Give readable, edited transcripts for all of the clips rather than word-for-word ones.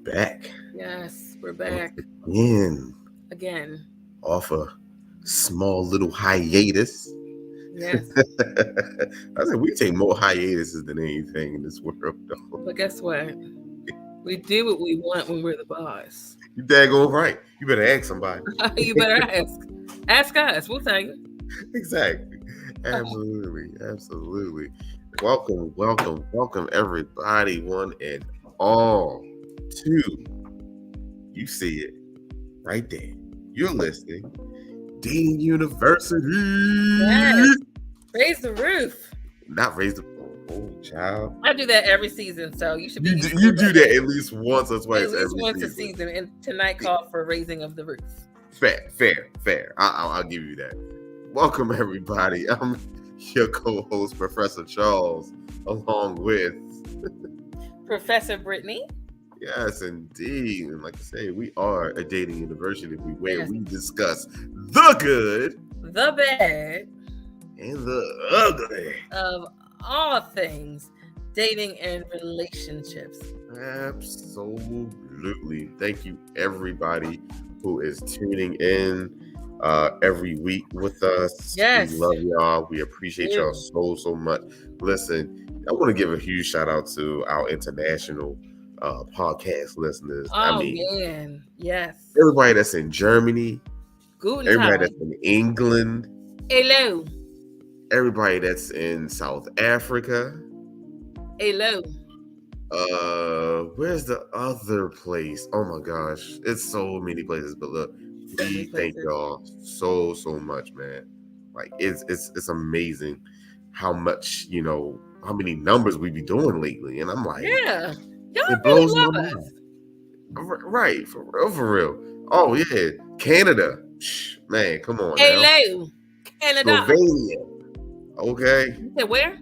back. Yes, we're Once back again. off a small little hiatus. Yes, I said we take more hiatuses than anything in this world, though. but guess what? We do what we want when we're the boss. You daggone right. You better ask somebody. You better ask. Ask us. We'll tell you. Exactly. Absolutely. Welcome, everybody, one and all, to you see it right there. You're listening. Dating University. Yes. Raise the roof. Not raise the child. I do that every season, so you should be. You do that at least once or twice at least every once season. a season, and tonight called for raising of the roof. Fair. I'll give you that. Welcome, everybody. I'm your co-host, Professor Charles, along with Professor Brittany. Yes, indeed. And like I say, we are a dating university where Yes. we discuss the good, The bad and the ugly. of all things dating and relationships. Absolutely. Thank you, everybody who is tuning in every week with us. Yes. We love y'all. We appreciate Yeah. y'all so much. Listen, I want to give a huge shout out to our international podcast listeners. Oh man, yes. Everybody that's in Germany, Guten everybody Tag. that's in England, Hello. everybody that's in South Africa. Hello. Where's the other place? Oh my gosh, it's so many places. But look, we thank y'all so much, man. Like it's amazing how much, how many numbers we be doing lately, and I'm like, Yeah. Y'all it really blows my love mind. us. Right, for real. Oh yeah, Canada, man, come on now. Hello. Canada. Slovenia, okay, You said where?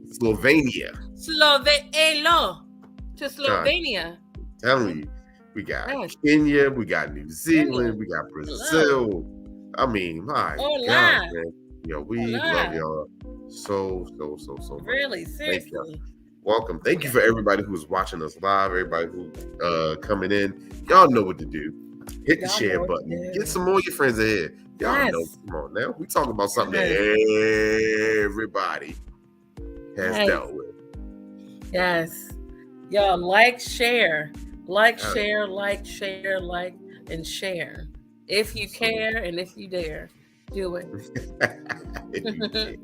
Slovenia. Hello. To Slovenia. Telling you, we got Yes. Kenya, we got New Zealand, we got Brazil. I mean, my Hola. God, man. We Hola. love y'all so much. Really, Thank seriously. you. Welcome. Thank you for everybody who's watching us live, everybody who coming in. Y'all know what to do. Hit the Y'all share know what button. to do. Get some more of your friends ahead. Y'all Yes. know. Come on now. We talking about something Yes. that everybody has Yes. dealt with. Yes. Y'all share, Yes. share, and share. If you care and if you dare, do it. If you can.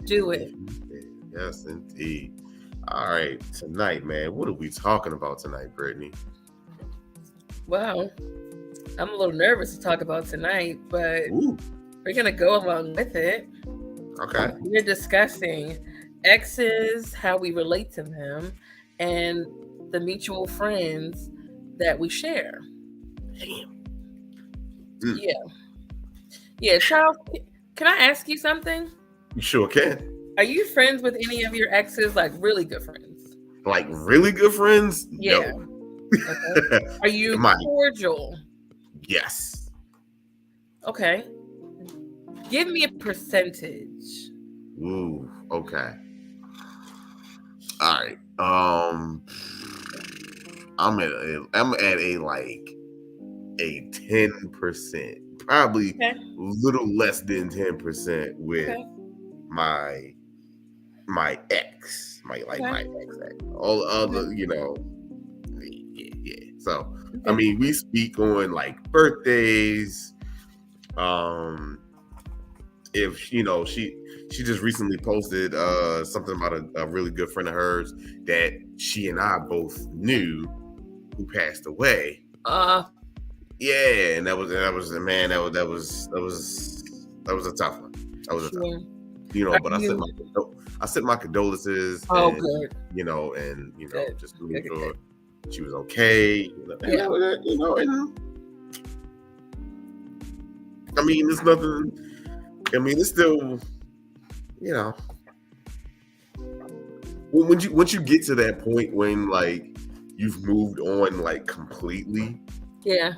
Do it. Yes, indeed. All right, tonight, man. What are we talking about tonight, Brittany? Well, I'm a little nervous to talk about tonight, but Ooh, we're going to go along with it. okay. We're discussing exes, how we relate to them, and the mutual friends that we share. Damn. Yeah, Charles, can I ask you something? You sure can. Are you friends with any of your exes, like really good friends? Like really good friends? Yeah. No. Okay. Are you Am I? cordial? Yes. Okay. Give me a percentage. Ooh, okay. All right. I'm at a like a 10%, probably Okay. a little less than 10% with Okay. my ex, my Okay. ex. All the other, yeah. So I Okay. mean, we speak on like birthdays. If she just recently posted something about a really good friend of hers that she and I both knew who passed away. Yeah, and that was man, that was a tough one. That was a tough one. But I sent my condolences. Oh, and, good. Good. Just to make Good. sure she was okay. Yeah. And I mean, there's nothing. I mean, it's still, once you get to that point when like you've moved on like completely, Yeah.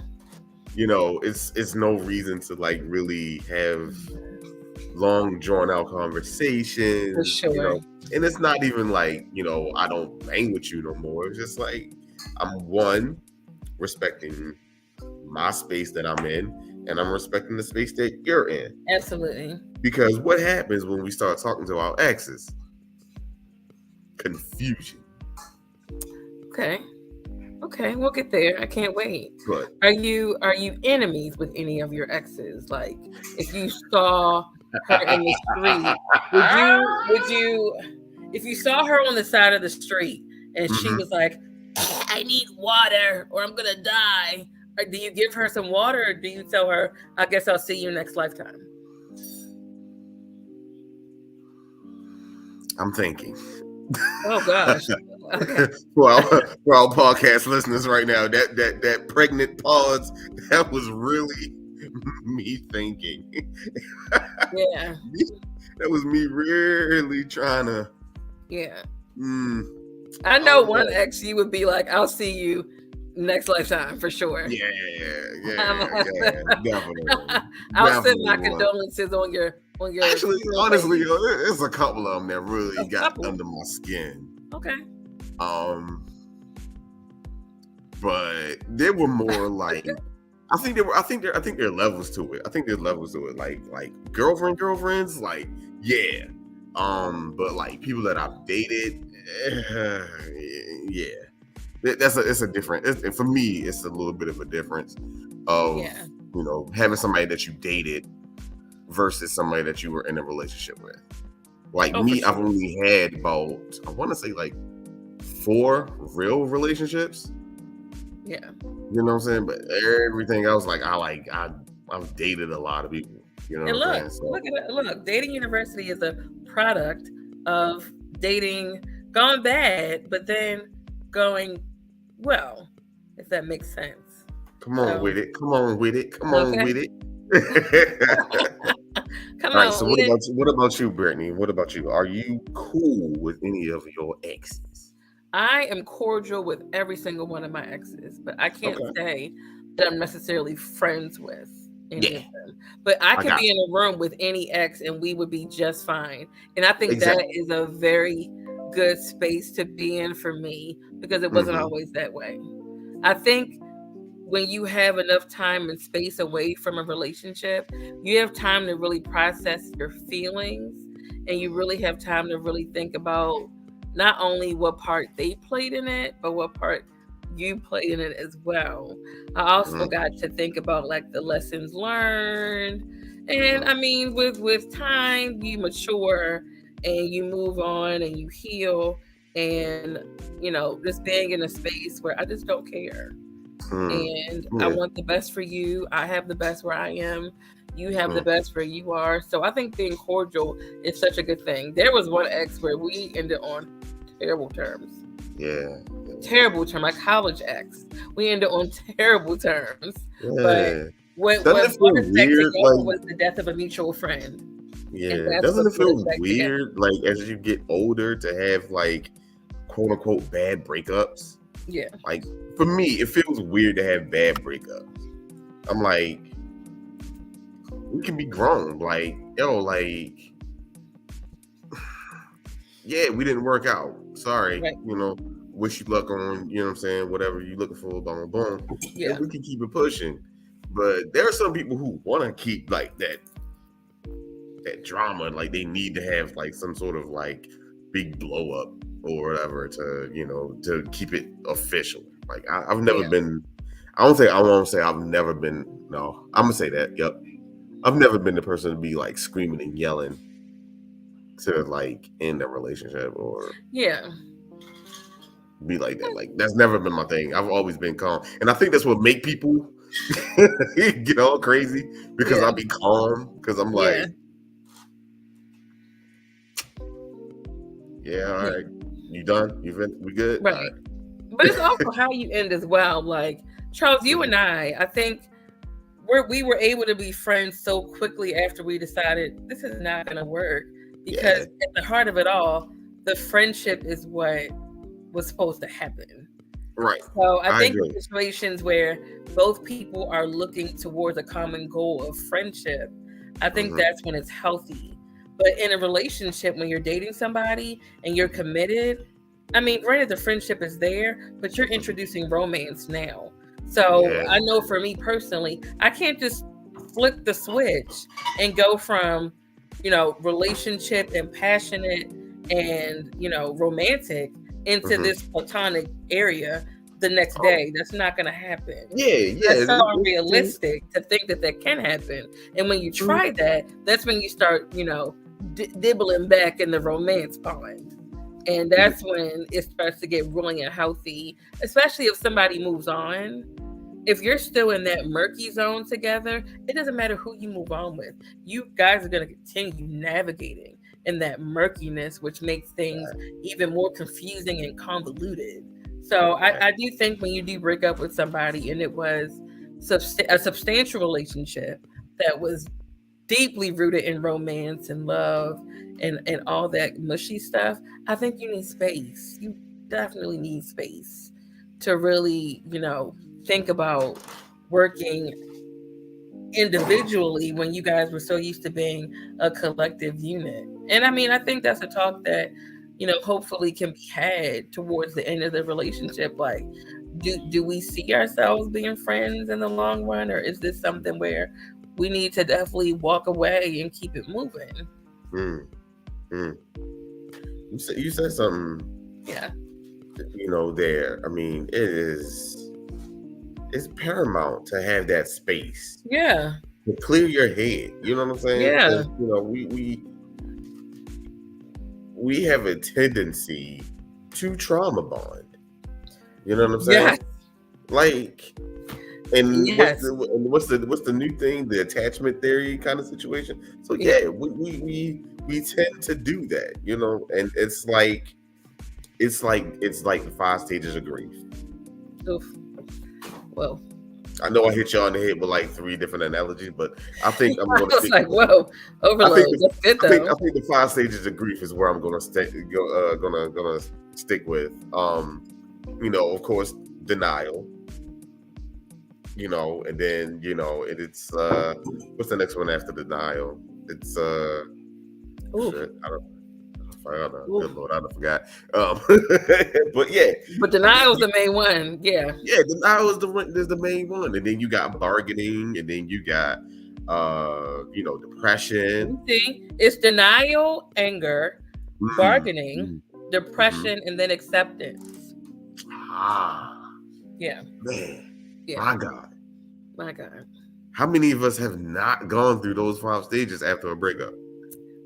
it's no reason to like really have long drawn out conversations. For sure. And it's not even like, I don't bang with you no more. It's just like I'm respecting my space that I'm in, and I'm respecting the space that you're in. Absolutely. Because what happens when we start talking to our exes? Confusion. Okay, we'll get there. I can't wait. But are you enemies with any of your exes? Like, if you saw her in the street, would you if you saw her on the side of the street and she was like, I need water or I'm gonna die, or do you give her some water, or do you tell her, I guess I'll see you next lifetime? I'm thinking. Oh gosh. Okay. for our podcast listeners right now, that pregnant pause, that was really me thinking. Yeah. That was me really trying to. Yeah. I know one ex, you would be like, I'll see you next lifetime for sure. Yeah, definitely. I'll send my condolences on your. Actually, honestly, there's a couple of them that really got under my skin. Okay. But they were more like, I think there are levels to it. I think there's levels to it. Like girlfriends, like, yeah. But like people that I've dated, yeah. It's a different. For me, it's a little bit of a difference of having somebody that you dated versus somebody that you were in a relationship with. Like me, I've only had about, I want to say like 4 real relationships. Yeah. You know what I'm saying? But everything else, like I've dated a lot of people. You know what I'm saying? So, look, dating university is a product of dating gone bad, but then going well, if that makes sense. Come on with it. Come on with it. Come All right, on. So what about you, Brittany? What about you? Are you cool with any of your exes? I am cordial with every single one of my exes, but I can't say that I'm necessarily friends with any of them. But I could be in a room with any ex and we would be just fine. And I think that is a very good space to be in for me, because it wasn't always that way. I think when you have enough time and space away from a relationship, you have time to really process your feelings, and you really have time to really think about not only what part they played in it, but what part you played in it as well. I also got to think about like the lessons learned. And I mean, with time, you mature and you move on and you heal, and just being in a space where I just don't care. And I want the best for you. I have the best where I am. You have the best where you are. So I think being cordial is such a good thing. There was one ex where we ended on terrible terms. Yeah. Terrible term, my college ex. We ended on terrible terms. But what brought us back together was the death of a mutual friend. Yeah. Doesn't it feel weird, like as you get older, to have like quote unquote bad breakups? Yeah. Like for me, it feels weird to have bad breakups. I'm like, we can be grown. Like, yeah, we didn't work out. Sorry. Right. Wish you luck on, what I'm saying, whatever you're looking for, boom, boom. Yeah. And we can keep it pushing. But there are some people who want to keep like that drama. Like they need to have like some sort of like big blow up or whatever to keep it official. Like I've never been, I won't say I've never been, no, I'm gonna say that, yep. I've never been the person to be like screaming and yelling to like end a relationship or be like that. Like that's never been my thing. I've always been calm. And I think that's what make people get all crazy, because I'll be calm, because I'm like, all right. You done? We good? Right. All right. But it's also how you end as well. Like, Charles, you and I think we were able to be friends so quickly after we decided this is not going to work, because at the heart of it all, the friendship is what was supposed to happen. Right. So I think in situations where both people are looking towards a common goal of friendship, I think that's when it's healthy. But in a relationship, when you're dating somebody and you're committed, I mean, granted, the friendship is there, but you're introducing romance now. So I know for me personally, I can't just flip the switch and go from, relationship and passionate and, romantic into this platonic area the next day. That's not going to happen. That's so unrealistic to think that can happen. And when you try that, that's when you start, dibbling back in the romance pond. And that's when it starts to get really unhealthy, especially if somebody moves on. If you're still in that murky zone together, it doesn't matter who you move on with. You guys are going to continue navigating in that murkiness, which makes things even more confusing and convoluted. So I do think when you do break up with somebody and it was a substantial relationship that was deeply rooted in romance and love and all that mushy stuff, I think you need space. You definitely need space to really, think about working individually when you guys were so used to being a collective unit. And I mean, I think that's a talk that, hopefully can be had towards the end of the relationship. Like, do we see ourselves being friends in the long run, or is this something where we need to definitely walk away and keep it moving? You said something. Yeah. There. I mean, it's paramount to have that space. Yeah. To clear your head. You know what I'm saying? Yeah. We have a tendency to trauma bond. You know what I'm saying? Yes. Like, and what's the new thing? The attachment theory kind of situation. So we tend to do that, and it's like the 5 stages of grief. Oof. Well, I know I hit you on the head with like 3 different analogies, but I think I'm going to stick. Like, whoa, overload. That's good though. I think the 5 stages of grief is where I'm going to stick. Gonna stick with. Of course, denial. And then it's what's the next one after denial? It's shit, I don't. Good Lord, I forgot. But yeah. But denial is the main one. Yeah. Yeah, denial is the main one, and then you got bargaining, and then you got depression. See, it's denial, anger, bargaining, depression, and then acceptance. Yeah. Man. Yeah. My God. How many of us have not gone through those 5 stages after a breakup?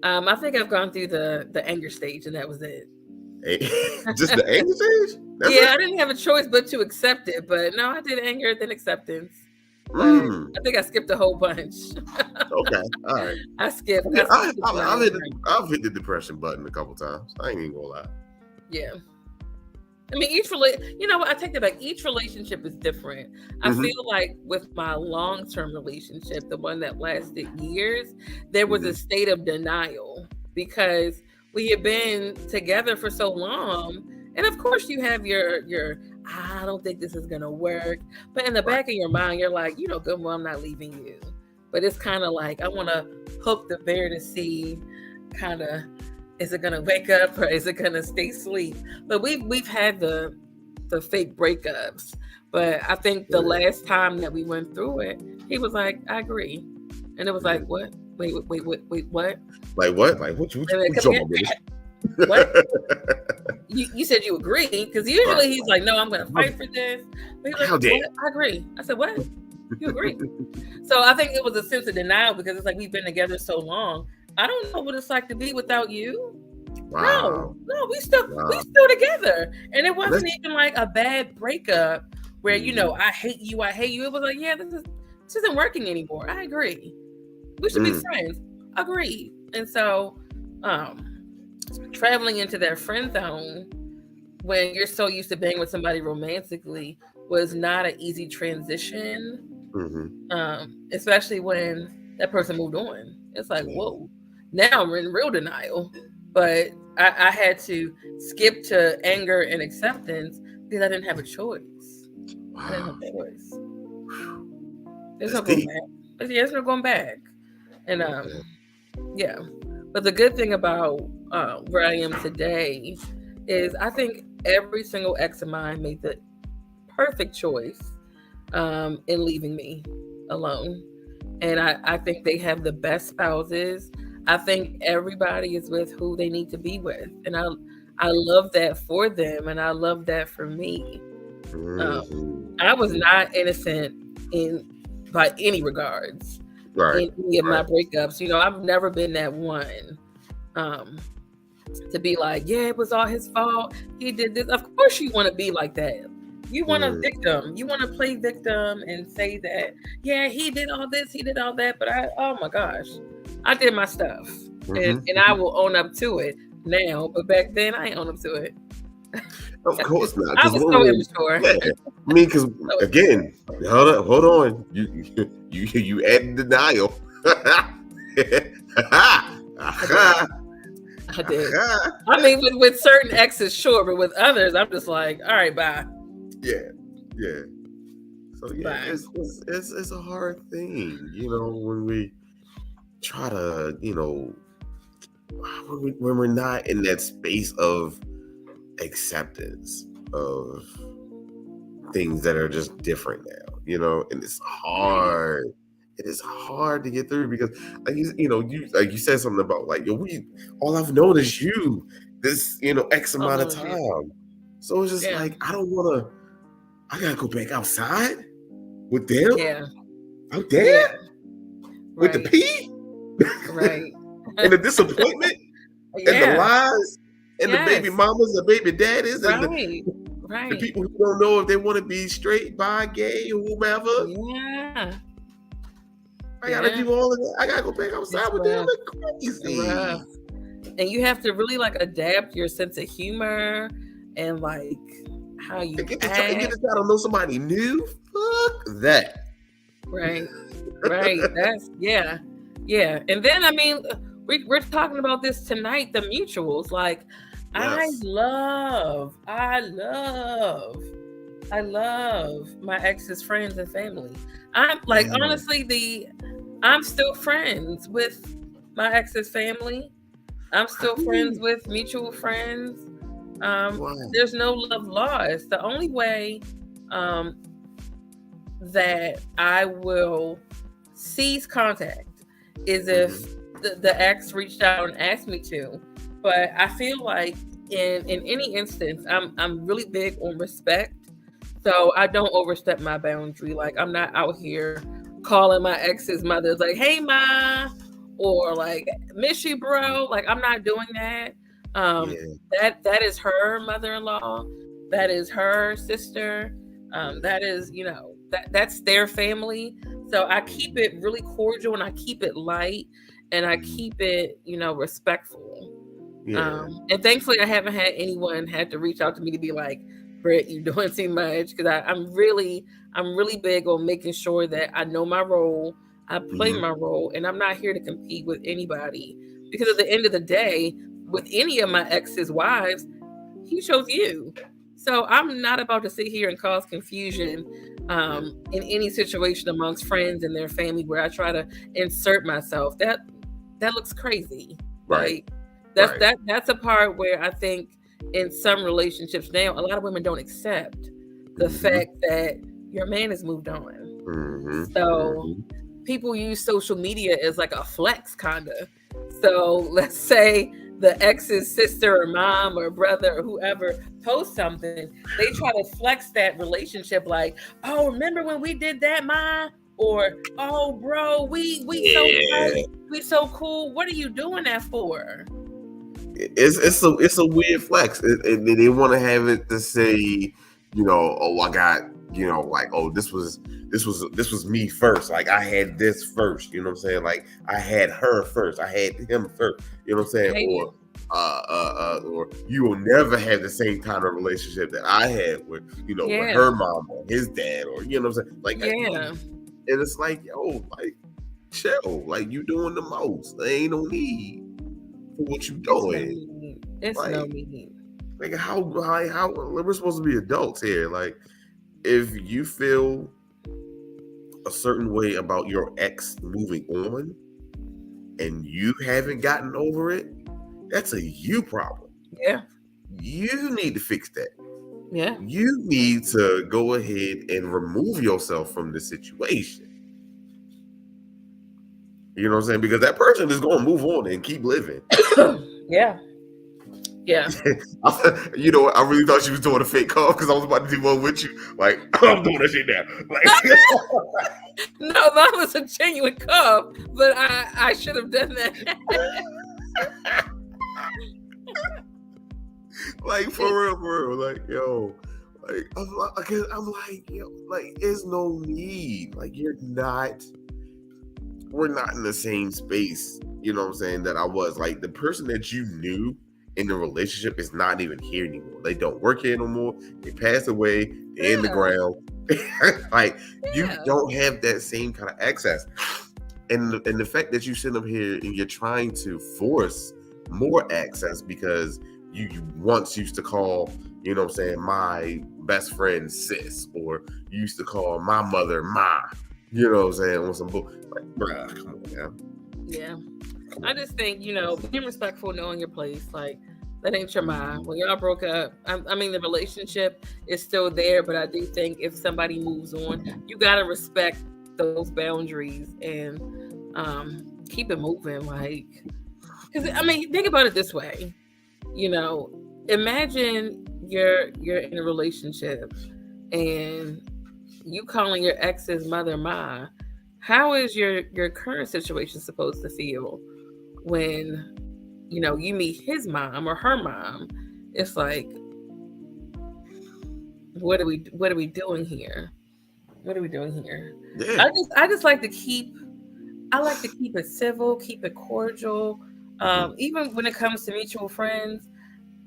I think I've gone through the anger stage, and that was it. Just the anger stage? I didn't have a choice but to accept it. But no, I did anger, then acceptance. I think I skipped a whole bunch. Okay, all right. I skipped. I've hit the depression button a couple times. I ain't even gonna lie. Yeah. I mean, I take that back. Each relationship is different. I feel like with my long-term relationship, the one that lasted years, there was a state of denial because we had been together for so long. And of course you have your I don't think this is going to work. But in the back of your mind, you're like, good, well, I'm not leaving you. But it's kind of like, I want to hook the bear to see kind of, is it gonna wake up or is it gonna stay asleep? But we've had the fake breakups. But I think the last time that we went through it, he was like, "I agree," and it was like, "What? Wait, what? Like what? Like what? What? You said you agree because usually he's like, "No, I'm gonna fight for this." But he's like, "What? I agree." I said, "What? You agree?" So I think it was a sense of denial because it's like we've been together so long. I don't know what it's like to be without you. Wow. No, we still together. And it wasn't even like a bad breakup where, I hate you. It was like, yeah, this isn't working anymore. I agree. We should be friends. Agreed. And so traveling into that friend zone when you're so used to being with somebody romantically was not an easy transition. Especially when that person moved on. It's like, whoa. Now I'm in real denial, but I had to skip to anger and acceptance because I didn't have a choice. Wow. I didn't have a choice. There's no going back. There's no going back. And but the good thing about where I am today is I think every single ex of mine made the perfect choice and leaving me alone. And I think they have the best spouses. I think everybody is with who they need to be with, and I love that for them, and I love that for me. I was not innocent in by any regards in any of my breakups. I've never been that one to be like, yeah, it was all his fault. He did this. Of course, you want to be like that. You want a victim. You want to play victim and say that, yeah, he did all this, he did all that. But oh my gosh, I did my stuff, and I will own up to it now. But back then, I ain't own up to it. Of course not. I was so immature. Yeah. I mean, because again, hold on. You added denial. I did. I mean, with certain exes, sure, but with others, I'm just like, all right, bye. Yeah. So yeah, it's a hard thing, when we try to, when we're not in that space of acceptance of things that are just different now, and it's hard. It is hard to get through because, you said something about like, all I've known is you this, X amount of time. So it's just like, I gotta go back outside with them. Yeah. Out there with the pee, right, and the disappointment, and the lies, and the baby mamas, the baby daddies, and the people who don't know if they want to be straight, bi, gay, or whomever. Yeah. I gotta do all of that. I gotta go back outside with them like crazy. And you have to really like adapt your sense of humor and like how you get to try to know somebody new. Fuck that. Right. That's yeah. And then I mean, we're talking about this tonight. The mutuals, like, yes. I love my ex's friends and family. I'm like, honestly, I'm still friends with my ex's family. I'm still friends with mutual friends. There's no love lost. The only way that I will cease contact is if the ex reached out and asked me to. But I feel like in any instance, I'm really big on respect. So I don't overstep my boundary. Like, I'm not out here calling my ex's mothers like, hey ma, or like, miss you bro. Like, I'm not doing that. That is her mother-in-law. That is her sister. That is, that's their family. So I keep it really cordial and I keep it light and I keep it, respectful. And thankfully I haven't had anyone had to reach out to me to be like, Britt, you're doing too much, because I'm really big on making sure that I know my role, I play my role, and I'm not here to compete with anybody. Because at the end of the day, with any of my ex's wives, he chose you. So I'm not about to sit here and cause confusion in any situation amongst friends and their family where I try to insert myself. That looks crazy. Right. That's a part where I think in some relationships now, a lot of women don't accept the fact that your man has moved on. So people use social media as like a flex, kind of. So let's say the ex's sister or mom or brother or whoever posts something, they try to flex that relationship like, oh, remember when we did that, ma? Or, oh, bro, we so tight, we so cool. What are you doing that for? It's a weird flex. They want to have it to say, oh, I got, like, oh, this was me first. Like, I had this first. You know what I'm saying? Like, I had her first. I had him first. You know what I'm saying? Or you will never have the same kind of relationship that I had with, with her mom or his dad, or you know what I'm saying? Like, and it's like, yo, like, chill. Like, you doing the most. There ain't no need for what you doing. It's like, no need. Like, how we're supposed to be adults here. Like, if you feel a certain way about your ex moving on and you haven't gotten over it, that's a you problem. Yeah. You need to fix that. Yeah. You need to go ahead and remove yourself from the situation. You know what I'm saying? Because that person is going to move on and keep living. Yeah. Yeah. You know what? I really thought she was doing a fake call because I was about to do one with you. Like, I'm doing that shit now. Like, no, that was a genuine cough, but I should have done that. Like, for real. Like, yo. Like, I'm like, yo, like, there's no need. Like, we're not in the same space, you know what I'm saying, that I was. Like, the person that you knew in the relationship is not even here anymore. They don't work here no more. They passed away. They're in the ground. Like, you don't have that same kind of access. And the fact that you sit up here and you're trying to force more access because you once used to call, you know what I'm saying, my best friend sis, or you used to call my mother ma, you know what I'm saying, on some book. Like, bruh, come on, man. Yeah. I just think, being respectful, knowing your place, like, that ain't your mind. When y'all broke up, I mean, the relationship is still there, but I do think if somebody moves on, you got to respect those boundaries and keep it moving. Like, because, I mean, think about it this way. Imagine you're in a relationship and you calling your ex's mother ma. How is your current situation supposed to feel when you meet his mom or her mom? It's like, what are we doing here? What are we doing here? Yeah. I just like to keep it civil, keep it cordial. Even when it comes to mutual friends,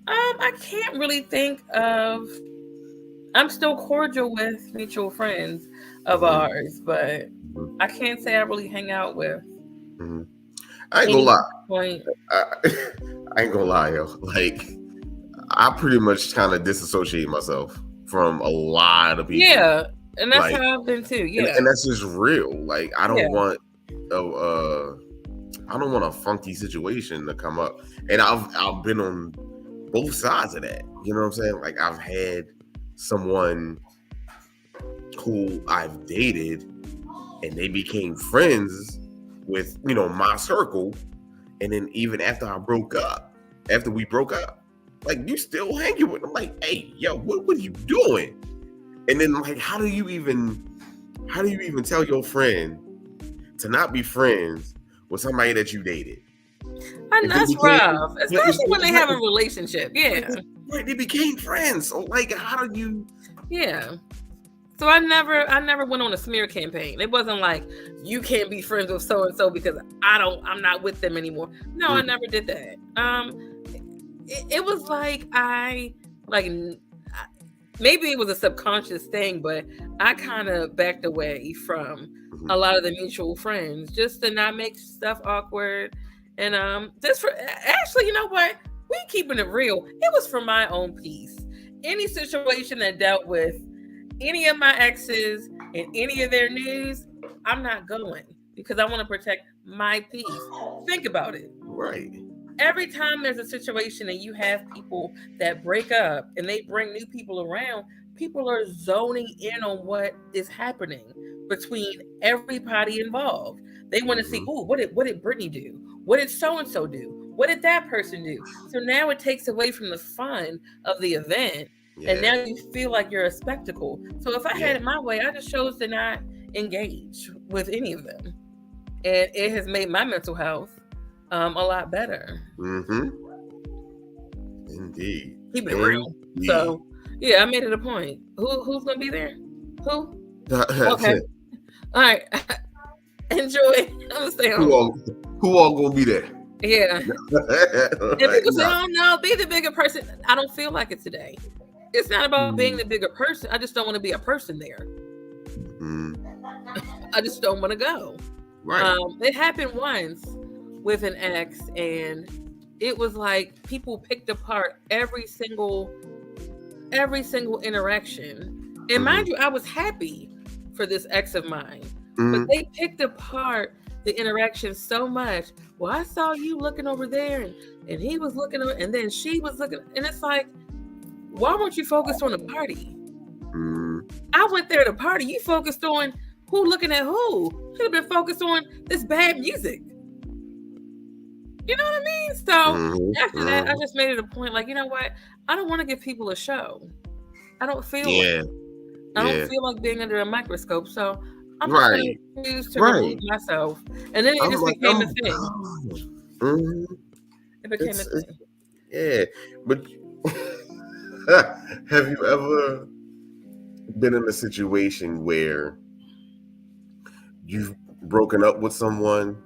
I can't really think of. I'm still cordial with mutual friends of ours, but I can't say I really hang out with. I ain't gonna lie. I ain't gonna lie, yo. Like, I pretty much kind of disassociate myself from a lot of people. Yeah, and that's how I've been too. Yeah, and that's just real. Like, I don't want a funky situation to come up, and I've been on both sides of that. You know what I'm saying? Like, I've had someone who I've dated, and they became friends with my circle, and then even after we broke up, like, you still hanging with them. Like, hey, yo, what are you doing? And then, like, how do you even tell your friend to not be friends with somebody that you dated? And that's rough, especially when they have a relationship. Yeah, right. They became friends. So, like, how do you? Yeah. So I never went on a smear campaign. It wasn't like, you can't be friends with so and so because I'm not with them anymore. No, I never did that. It was like maybe it was a subconscious thing, but I kind of backed away from a lot of the mutual friends just to not make stuff awkward. And actually, you know what? We keeping it real. It was for my own peace. Any situation that dealt with any of my exes and any of their news, I'm not going because I want to protect my peace. Think about it. Right. Every time there's a situation and you have people that break up and they bring new people around, people are zoning in on what is happening between everybody involved. They want to see, what did Brittany do? What did so and so do? What did that person do? So now it takes away from the fun of the event. Yeah. And now you feel like you're a spectacle. So if I had it my way, I just chose to not engage with any of them. And it has made my mental health a lot better. Indeed. Keep it real. So yeah, I made it a point. Who's gonna be there? Who? Okay. All right. Enjoy. I'm gonna stay home. Who all gonna be there? Yeah. And people say, "Oh no, be the bigger person." I don't feel like it today. It's not about being the bigger person. I just don't want to be a person there. I just don't want to go. Right. It happened once with an ex, and it was like people picked apart every single interaction. And mind you, I was happy for this ex of mine, but they picked apart the interaction so much. Well, I saw you looking over there, and he was looking over, and then she was looking, and it's like, why weren't you focused on the party? I went there to party. You focused on who looking at who. Should have been focused on this bad music. You know what I mean? So after that, I just made it a point, like, you know what? I don't want to give people a show. I don't feel I don't feel like being under a microscope. So I'm just going to choose to remove myself. And then it just became a thing. It became a thing. Yeah. But have you ever been in a situation where you've broken up with someone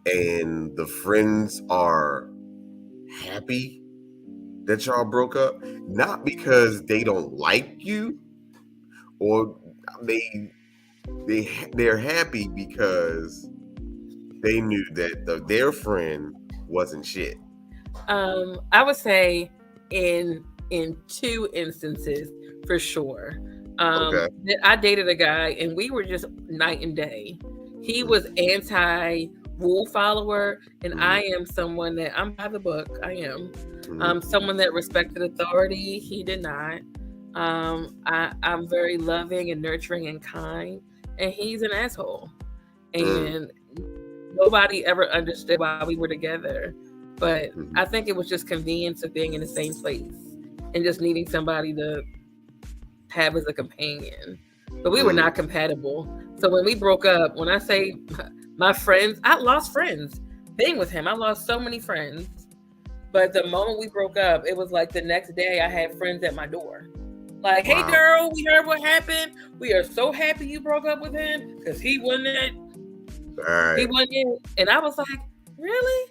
and the friends are happy that y'all broke up, not because they don't like you, or they're happy because they knew that their friend wasn't shit? I would say in 2 instances for sure. I dated a guy and we were just night and day. He was anti-rule follower, and I am someone that I'm by the book. I am. Someone that respected authority. He did not. I'm very loving and nurturing and kind, and he's an asshole. And nobody ever understood why we were together. But I think it was just convenience of being in the same place and just needing somebody to have as a companion. But we were not compatible. So when we broke up, when I say my friends, I lost friends being with him. I lost so many friends. But the moment we broke up, it was like the next day I had friends at my door. Like, hey, girl, we heard what happened. We are so happy you broke up with him because he wasn't it. He wasn't it. And I was like, really?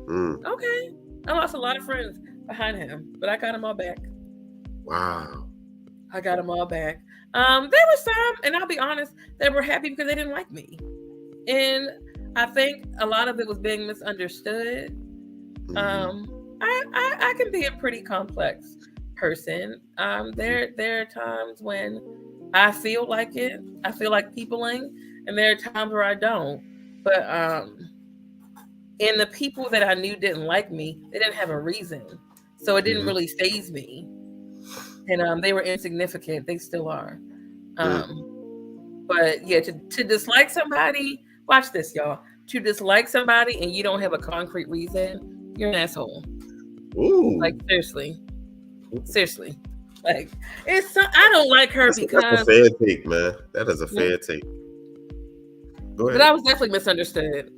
Okay. I lost a lot of friends behind him, but I got them all back. Wow. I got them all back. There were some, and I'll be honest, they were happy because they didn't like me. And I think a lot of it was being misunderstood. I can be a pretty complex person. There are times when I feel like it. I feel like peopling, and there are times where I don't. But and the people that I knew didn't like me, they didn't have a reason. So it didn't really faze me. And they were insignificant. They still are. But yeah, to dislike somebody, watch this, y'all. To dislike somebody and you don't have a concrete reason, you're an asshole. Ooh. Like, seriously. Like, I don't like her because that's a fair take, man. That is a fair take. Go ahead. But I was definitely misunderstood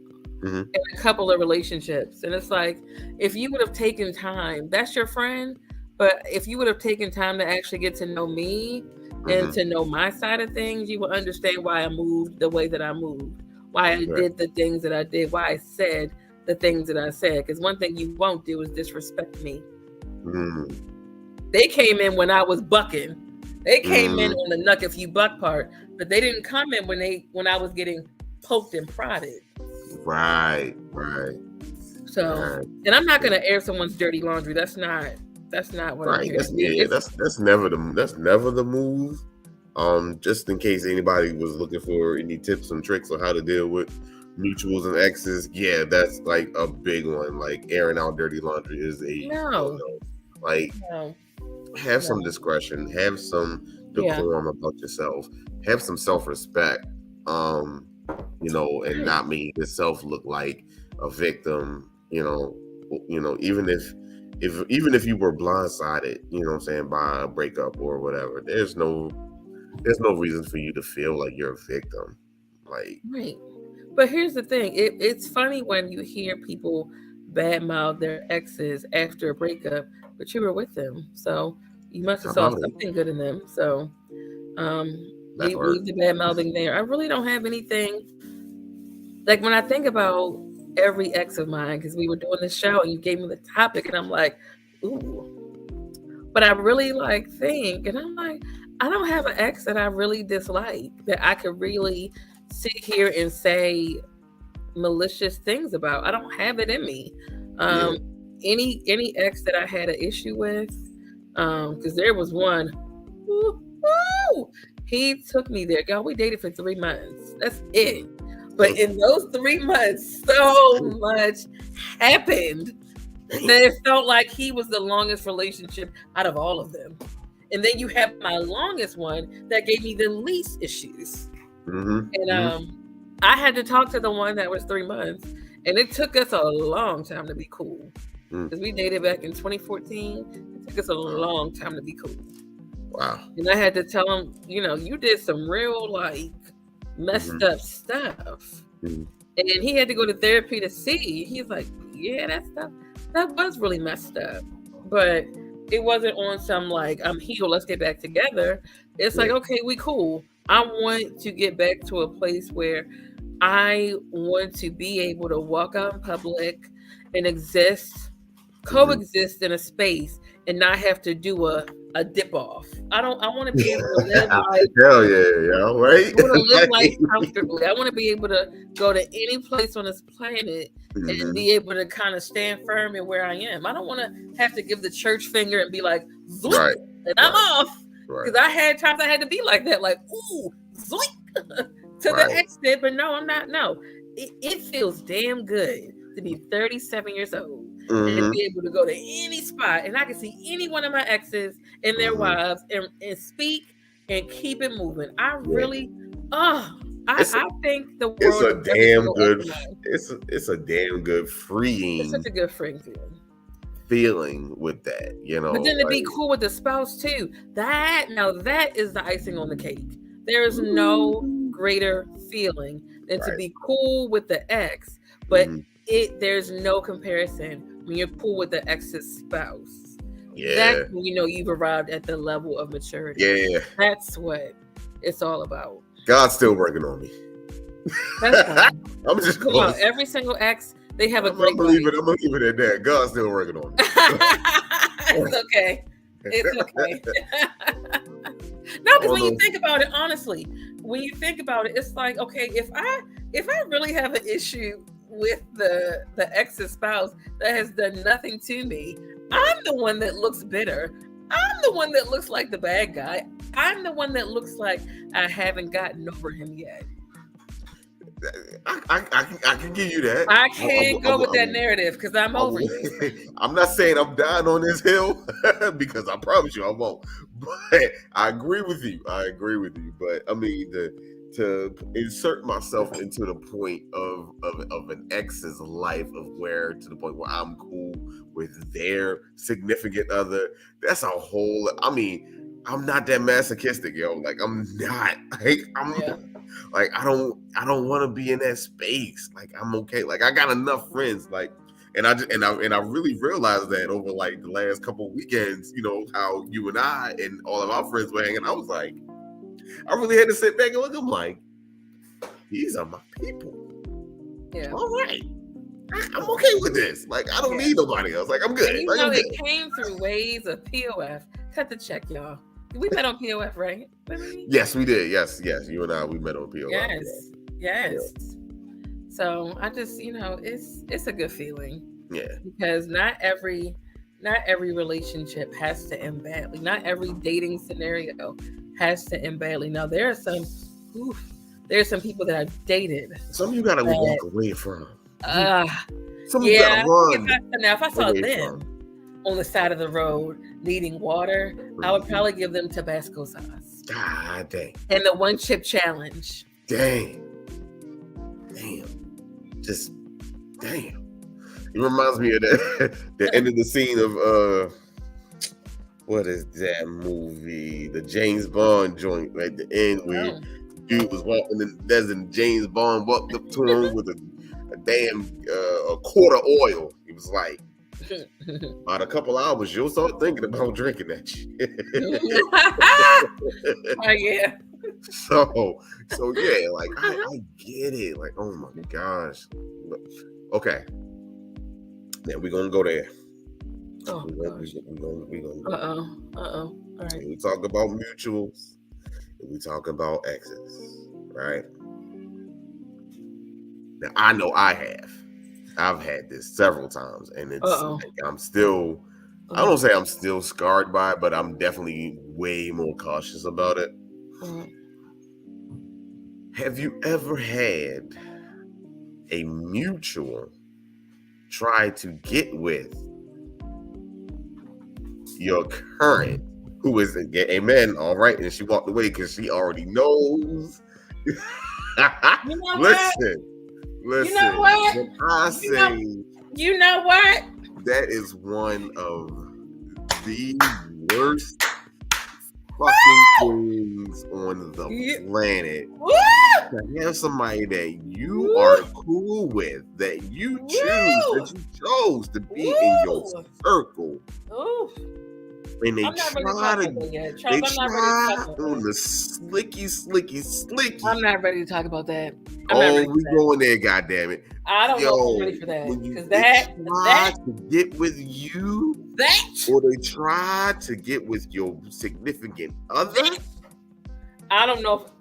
in a couple of relationships. And it's like, if you would have taken time, that's your friend. But if you would have taken time to actually get to know me and to know my side of things, you would understand why I moved the way that I moved, why I did the things that I did, why I said the things that I said. Because one thing you won't do is disrespect me. They came in when I was bucking. They came in on the knuck if you buck part, but they didn't come in when I was getting poked and prodded. Right. So, and I'm not going to air someone's dirty laundry. That's not what I'm here. That's never the move. Just in case anybody was looking for any tips and tricks on how to deal with mutuals and exes, yeah, that's like a big one. Like, airing out dirty laundry is a no. Like, have some discretion, have some decorum about yourself, have some self-respect, and not make yourself look like a victim, even if you were blindsided, by a breakup or whatever, there's no reason for you to feel like you're a victim. Like, right. But here's the thing. It's funny when you hear people badmouth their exes after a breakup, but you were with them. So you must have saw something good in them. So leave the badmouthing there. I really don't have anything. Like, when I think about every ex of mine, because we were doing this show and you gave me the topic and I'm like, ooh. But I really think, and I'm like, I don't have an ex that I really dislike that I could really sit here and say malicious things about. I don't have it in me. Any ex that I had an issue with, because there was one, he took me there. Y'all, we dated for 3 months. That's it. But in those 3 months, so much happened. That it felt like he was the longest relationship out of all of them. And then you have my longest one that gave me the least issues. And I had to talk to the one that was 3 months, and it took us a long time to be cool. Because we dated back in 2014. It took us a long time to be cool. Wow. And I had to tell him, you did some real messed up stuff. And he had to go to therapy to see. He's like, yeah, that was really messed up. But it wasn't on some I'm healed, let's get back together. It's like, okay, we cool. I want to get back to a place where I want to be able to walk out in public and coexist in a space and not have to do a dip off. I want to be able to live life. Hell yeah, right? I want to live life comfortably. I want to be able to go to any place on this planet and be able to kind of stand firm in where I am. I don't want to have to give the church finger and be like, zoink, and I'm off. Because I had times I had to be like that, ooh, zoink, to the extent. But no, I'm not. No, it feels damn good to be 37 years old and be able to go to any spot and I can see any one of my exes and their wives and speak and keep it moving. I really, I think the world it's a damn good. It's a damn good freeing. It's such a good freeing feeling with that, But then to be cool with the spouse too. That is the icing on the cake. There is no greater feeling than to be cool with the ex, but there's no comparison when you're cool with the ex's spouse. Yeah. That's when you've arrived at the level of maturity. Yeah. That's what it's all about. God's still working on me. That's fine. I'm just going. Every single ex, they have a great I'm gonna leave it at that. God's still working on me. It's okay. It's okay. No, because when you think about it, honestly, it's like, okay, if I really have an issue with the ex's spouse that has done nothing to me, I'm the one that looks bitter. I'm the one that looks like the bad guy. I'm the one that looks like I haven't gotten over him yet. I can give you that. I can't go with that narrative because I'm over you. I'm not saying I'm dying on this hill because I promise you I won't. But I agree with you. But I mean, to insert myself into the point of an ex's life to the point where I'm cool with their significant other. That's a whole. I mean, I'm not that masochistic, yo. I'm not. I don't want to be in that space. I'm okay. I got enough friends. And I really realized that over the last couple of weekends, how you and I and all of our friends were hanging. I was like, I really had to sit back and look. I'm like, these are my people. Yeah. All right. I'm okay with this. I don't need nobody else. I'm good. And it came through waves of POF. Cut the check, y'all. We met on POF, right? Yes, we did. Yes. You and I, we met on POF. Yes. Yeah. So I just, it's a good feeling. Yeah. Because not every relationship has to end badly. Not every dating scenario has to end badly. Now there's some people that I've dated. Some you gotta walk away from. Some you gotta run. Now if I saw them on the side of the road needing water, I would probably give them Tabasco sauce. God dang. And the 1 chip challenge. Damn. Just damn. It reminds me of the end of the scene of what is that movie? The James Bond joint, right? The end where dude was walking in the desert and James Bond walked up to him with a damn a quart of oil. He was like, about a couple hours, you'll start thinking about drinking that shit. Oh yeah. So yeah, I get it. Oh my gosh. Okay. Now we're gonna go there. Oh, we're gonna All right. We talk about mutuals. We talk about exes, right? Now I know I've had this several times, and it's I'm still. I don't say I'm still scarred by it, but I'm definitely way more cautious about it. Have you ever had a mutual try to get with your current, who is amen, all right, and she walked away because she already knows. You know listen. You know what? When I say, you know what? That is one of the worst fucking things on the planet. To have somebody that you are cool with, that you chose to be in your circle. And they try on the slicky. I'm not ready to talk about that. We going there, goddammit. I don't know if I'm ready for that. Because that to get with you, or they try to get with your significant other. I don't know if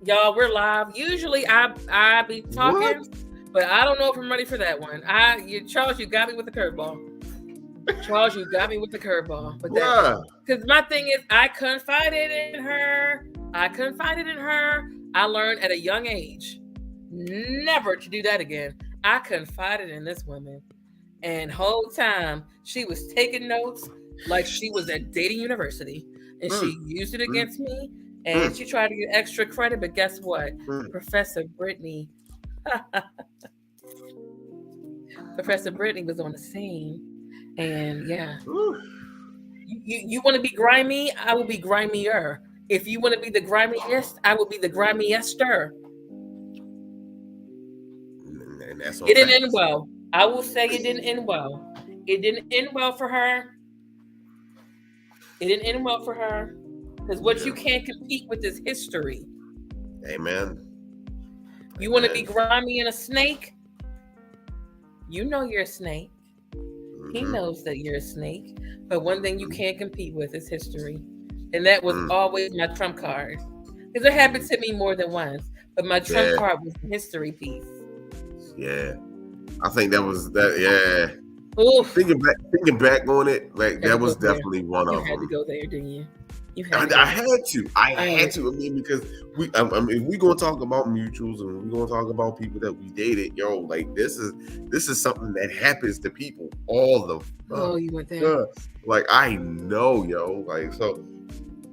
y'all, we're live. Usually I be talking, but I don't know if I'm ready for that one. Charles, you got me with the curveball. Charles, you got me with the curveball. Because my thing is, I confided in her. I learned at a young age never to do that again. I confided in this woman, and whole time she was taking notes like she was at dating university, and she used it against me, and she tried to get extra credit. But guess what, Professor Brittany was on the scene. And yeah, you want to be grimy? I will be grimier. If you want to be the grimiest, I will be the grimiester. And that's it didn't end well. I will say it didn't end well. It didn't end well for her. Because what you can't compete with is history. Amen. You want to be grimy and a snake? You know you're a snake. He knows that you're a snake. But one thing you can't compete with is history. And that was always my trump card. Because it happened to me more than once. But my trump card was the history piece. Yeah. I think that was that. Yeah. Oof. Thinking back on it, like that was definitely one of them. You had to go there, didn't you? I had to. I mean, because if we gonna talk about mutuals and we gonna talk about people that we dated, like this is something that happens to people all the. You went there. Like I know, like so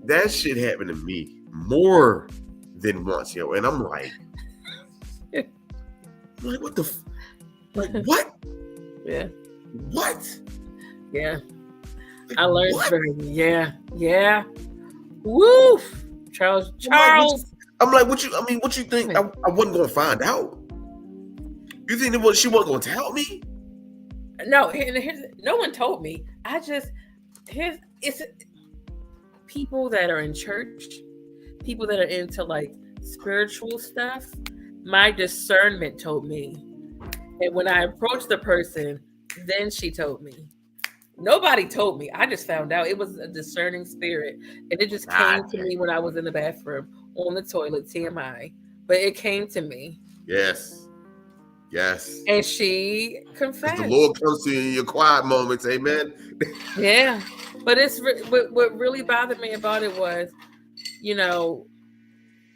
that shit happened to me more than once, and I'm like, what the, like what? Yeah. What? Yeah. Like, I learned from you. Yeah. Woof. Charles. I'm like, what you think? I wasn't gonna find out. You think she wasn't gonna tell me? No, no one told me. It's people that are in church, people that are into like spiritual stuff. My discernment told me. And when I approached the person, then she told me. Nobody told me. I just found out. It was a discerning spirit. And it just came to me when I was in the bathroom, on the toilet, TMI. But it came to me. Yes. And she confessed. The Lord comes to you in your quiet moments. Amen. Yeah. But what really bothered me about it was,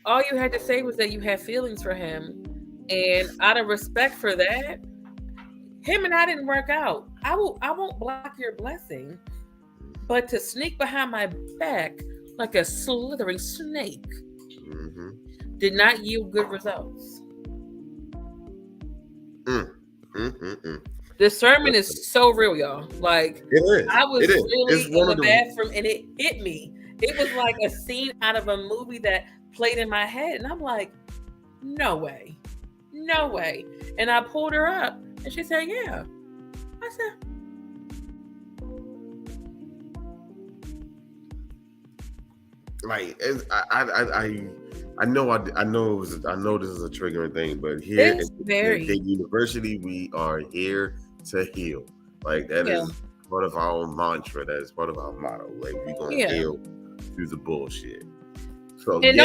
all you had to say was that you had feelings for him. And out of respect for that, him and I didn't work out. I won't block your blessing, but to sneak behind my back like a slithering snake did not yield good results. Discernment is so real, y'all. Like it is. I was really in the bathroom and it hit me. It was like a scene out of a movie that played in my head, and I'm like, no way. And I pulled her up. And she said, yeah. I said, like, I know this is a triggering thing, but here at the university, we are here to heal. Like that is part of our mantra. That is part of our motto. Like we're gonna heal through the bullshit. So and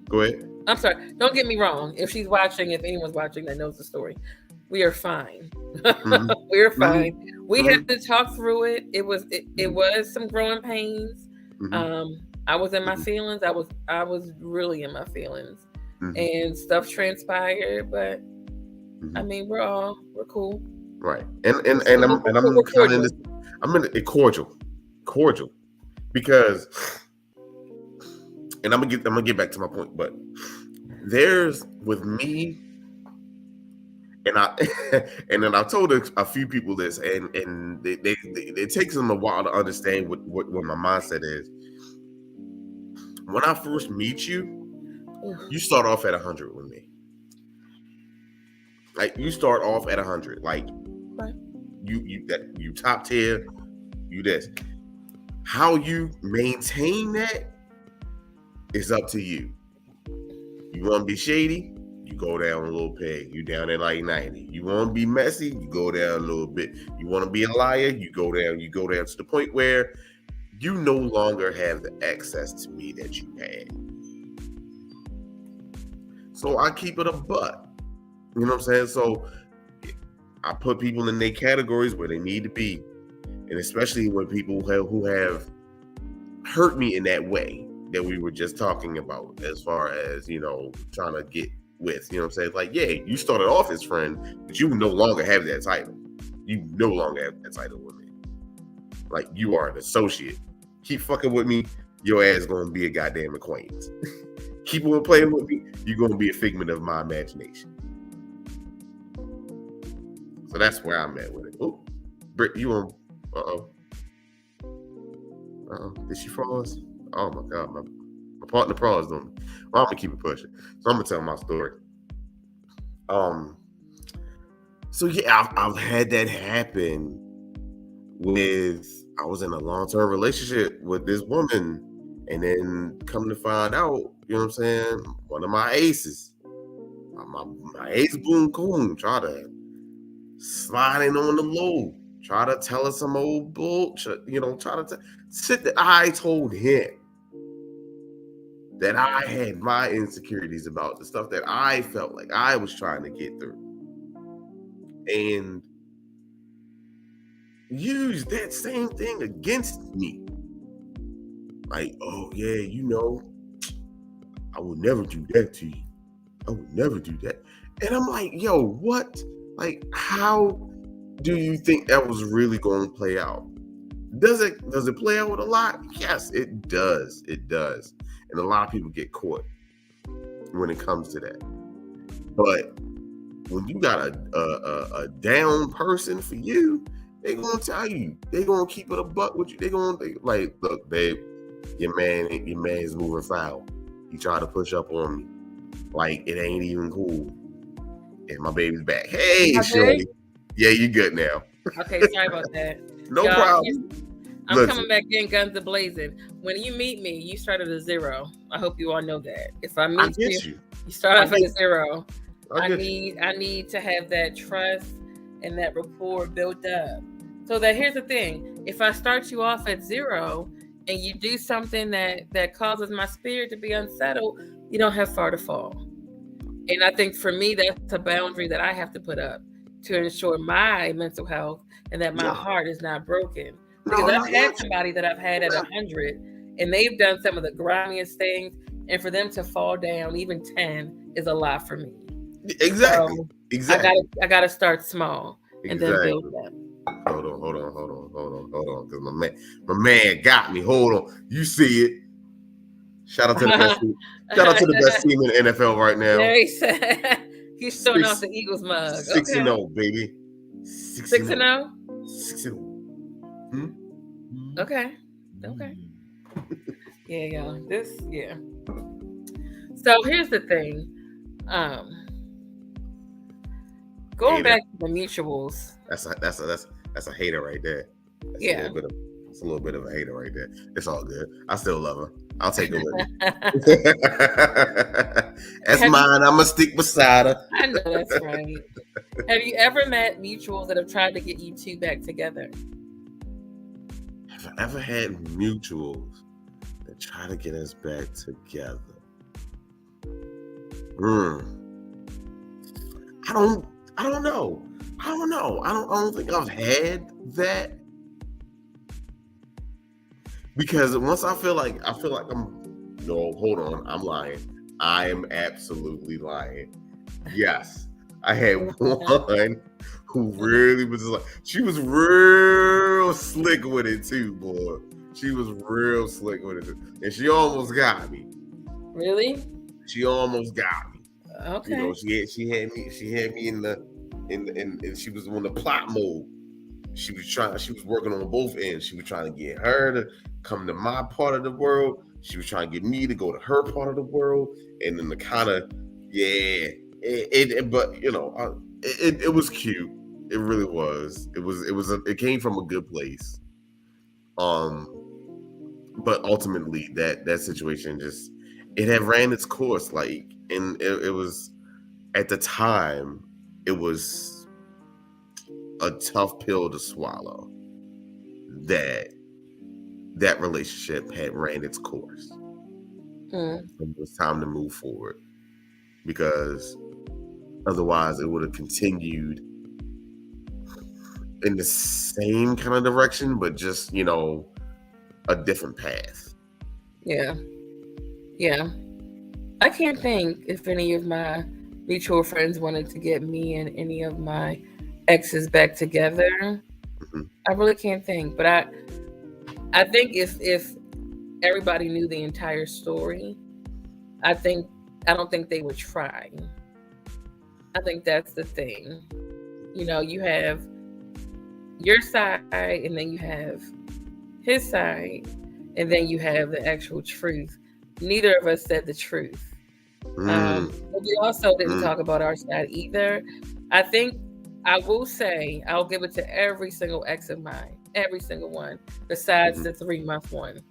go ahead. I'm sorry. Don't get me wrong. If anyone's watching that knows the story, we are fine. We're fine. We had to talk through it. It was some growing pains. I was in my feelings. I was really in my feelings, and stuff transpired. But I mean, we're cool. Right. And I'm kind of in this. I'm in a cordial. cordial, because, and I'm gonna get back to my point, but there's with me, and I and then I told a few people this, and it takes them a while to understand what my mindset is. When I first meet you, you start off at 100 with me. Like, you start off at 100. Like, right. You top tier. You this. How you maintain that is up to you. You want to be shady, you go down a little peg. You down at like 90. You want to be messy, you go down a little bit. You want to be a liar, you go down to the point where you no longer have the access to me that you had. So I keep it a buck. You know what I'm saying? So I put people in their categories where they need to be. And especially when people who have hurt me in that way that we were just talking about, as far as, trying to get with, you know what I'm saying? Like, yeah, you started off as friend, but you no longer have that title. You no longer have that title with me. Like, you are an associate. Keep fucking with me, your ass gonna be a goddamn acquaintance. Keep on playing with me, you're gonna be a figment of my imagination. So that's where I'm at with it. Oh, Britt, you on? Did she froze? Oh my God, my partner froze on me. Well, I'm gonna keep it pushing. So I'm gonna tell my story. So yeah, I've had that happen with, I was in a long-term relationship with this woman, and then come to find out, you know what I'm saying, one of my aces, my ace boom coon, try to slide in on the low, try to tell us some old bullshit, try to sit that I told him that I had my insecurities about the stuff that I felt like I was trying to get through, and use that same thing against me. Like, oh yeah, I would never do that to you. I would never do that. And I'm like, yo, what? Like, how do you think that was really going to play out? Does it play out a lot? Yes, it does. It does. And a lot of people get caught when it comes to that. But when you got a down person for you, they're gonna tell you. They're gonna keep it a buck with you. They're gonna like, look, babe, your man's moving foul. He tried to push up on me. Like, it ain't even cool. And my baby's back. Hey, shorty. Yeah, you good now. Okay, sorry about that. No problem. I'm coming back in guns a-blazing. When you meet me, you start at a 0. I hope you all know that. If I meet you start off at a 0. I need to have that trust and that rapport built up. So that, here's the thing. If I start you off at 0 and you do something that causes my spirit to be unsettled, you don't have far to fall. And I think for me, that's a boundary that I have to put up to ensure my mental health and that my heart is not broken. Because I've had somebody that I've had at 100, and they've done some of the grimiest things, and for them to fall down even 10 is a lot for me. Exactly. So exactly. I gotta start small and then build up. Hold on, because my man got me. Hold on, you see it. Shout out to the best team. Shout out to the best team in the NFL right now. Yeah, he's showing off the Eagles mug. 6-0, baby. 6-0. 6-0. Okay. Yeah, y'all. So here's the thing. Going back to the mutuals. That's a hater right there. That's a little bit of a hater right there. It's all good. I still love her. I'll take her with me. That's mine. I'm gonna stick beside her. I know that's right. Have you ever met mutuals that have tried to get you two back together? Have I ever had mutuals that try to get us back together? I don't know. I don't think I've had that. Because once I feel like hold on, I'm lying. I am absolutely lying. Yes. I had one who really was like, she was real slick with it too, boy. She was real slick with it, and she almost got me. Really? She almost got me. Okay. You know, she had me in the and she was on the plot mode. She was working on both ends. She was trying to get her to come to my part of the world. She was trying to get me to go to her part of the world, and then the kind of but you know, it was cute. It really was. It came from a good place. But ultimately that situation just it had ran its course, like, and it was at the time it was a tough pill to swallow that relationship had ran its course. It was time to move forward, because otherwise it would have continued in the same kind of direction, but just, you know, a different path. Yeah. I can't think if any of my mutual friends wanted to get me and any of my exes back together. Mm-hmm. I really can't think, but I think if everybody knew the entire story, I don't think they would try. I think that's the thing. You know, you have your side, and then you have his side, and then you have the actual truth. Neither of us said the truth. But we also didn't talk about our side either. I think I will say I'll give it to every single ex of mine, every single one, besides the 3-month one.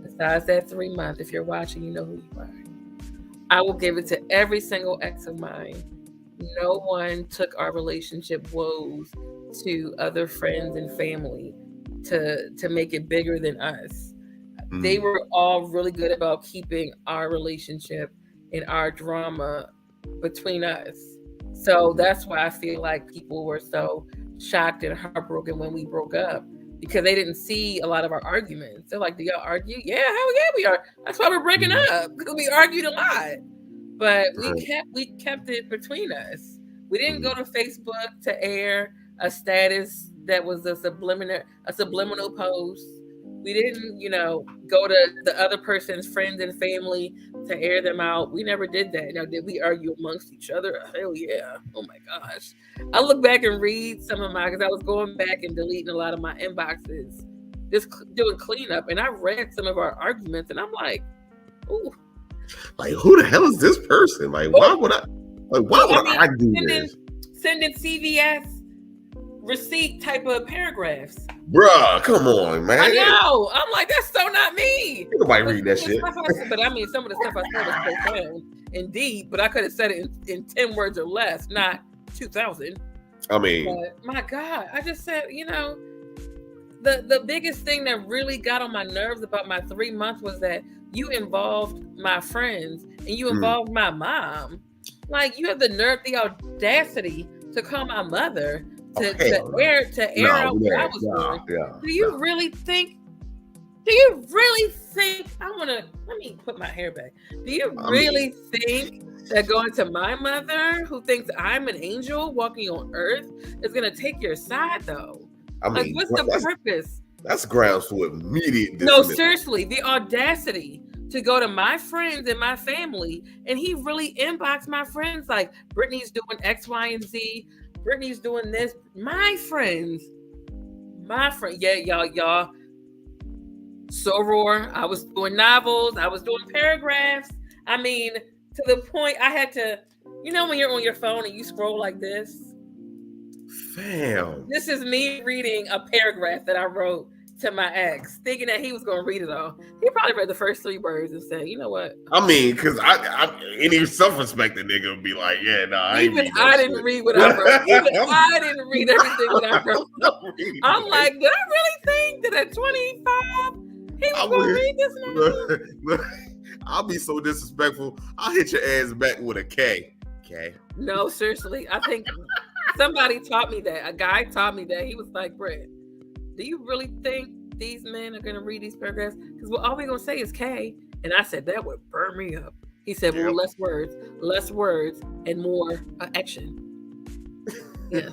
Besides that 3 month, if you're watching, you know who you are. I will give it to every single ex of mine. No one took our relationship woes to other friends and family to make it bigger than us. They were all really good about keeping our relationship and our drama between us. So that's why I feel like people were so shocked and heartbroken when we broke up, because they didn't see a lot of our arguments. They're like, do y'all argue? Yeah, hell yeah, we are. That's why we're breaking up, because we argued a lot. But we kept it between us. We didn't go to Facebook to air a status that was a subliminal post. We didn't, go to the other person's friends and family to air them out. We never did that. Now, did we argue amongst each other? Hell yeah. Oh my gosh. I look back and read some of because I was going back and deleting a lot of my inboxes, just doing cleanup. And I read some of our arguments, and I'm like, ooh. Like, who the hell is this person? Like, why would I do this? Sending CVS receipt type of paragraphs. Bruh, come on, man. I know. I'm like, that's so not me. Nobody read that shit. But I mean, some of the stuff I said was profound, indeed. But I could have said it in 10 words or less, not 2,000. I mean, but my God, I just said, the biggest thing that really got on my nerves about my 3 months was that you involved my friends and you involved my mom. Like, you have the nerve, the audacity to call my mother to air out what I was doing. Do you really think let me put my hair back. Do you really think that going to my mother, who thinks I'm an angel walking on earth, is going to take your side, though? I mean, what's the purpose? That's grounds for immediate dismissal. No, seriously, the audacity to go to my friends and my family, and he really inboxed my friends like, Brittany's doing X, Y, and Z. Brittany's doing this. My friends. Yeah, y'all. Soror. I was doing novels. I was doing paragraphs. I mean, to the point I had to, when you're on your phone and you scroll like this. Fam. This is me reading a paragraph that I wrote to my ex, thinking that he was going to read it all. He probably read the first 3 words and said, you know what? I mean, because any self-respecting nigga would be like, yeah, no, I didn't read what I wrote. I didn't read everything that I wrote. I'm like, did I really think that at 25, he was going to read this now? I'll be so disrespectful. I'll hit your ass back with a K. Okay. No, seriously. I think somebody taught me that. A guy taught me that. He was like, Brett, do you really think these men are going to read these paragraphs? Because all we're going to say is K. And I said, that would burn me up. He said, well, less words, and more action. Yeah.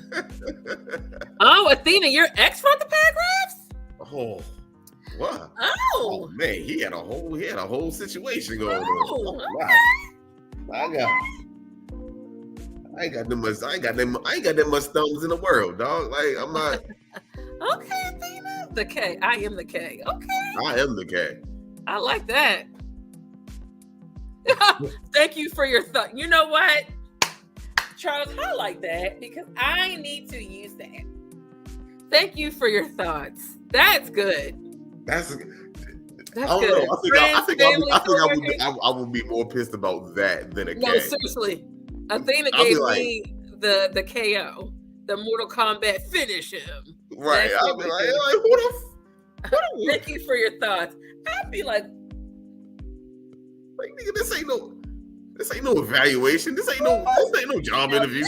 Oh, Athena, your ex wrote the paragraphs? Oh, what? Oh man, he had a whole situation going on. Okay. My God. I ain't got that much thumbs in the world, dog. Like I'm not. Okay, Athena. The K. I am the K. Okay. I am the K. I like that. Thank you for your thought. You know what, Charles? I like that because I need to use that. Thank you for your thoughts. That's good. That's good. Know. I think I would be more pissed about that than a K. No, seriously. Athena gave me the KO, the Mortal Kombat finish him. Right. I'll be like, what Thank you for your thoughts. I'd be like, nigga, this ain't no evaluation. This ain't no job interview.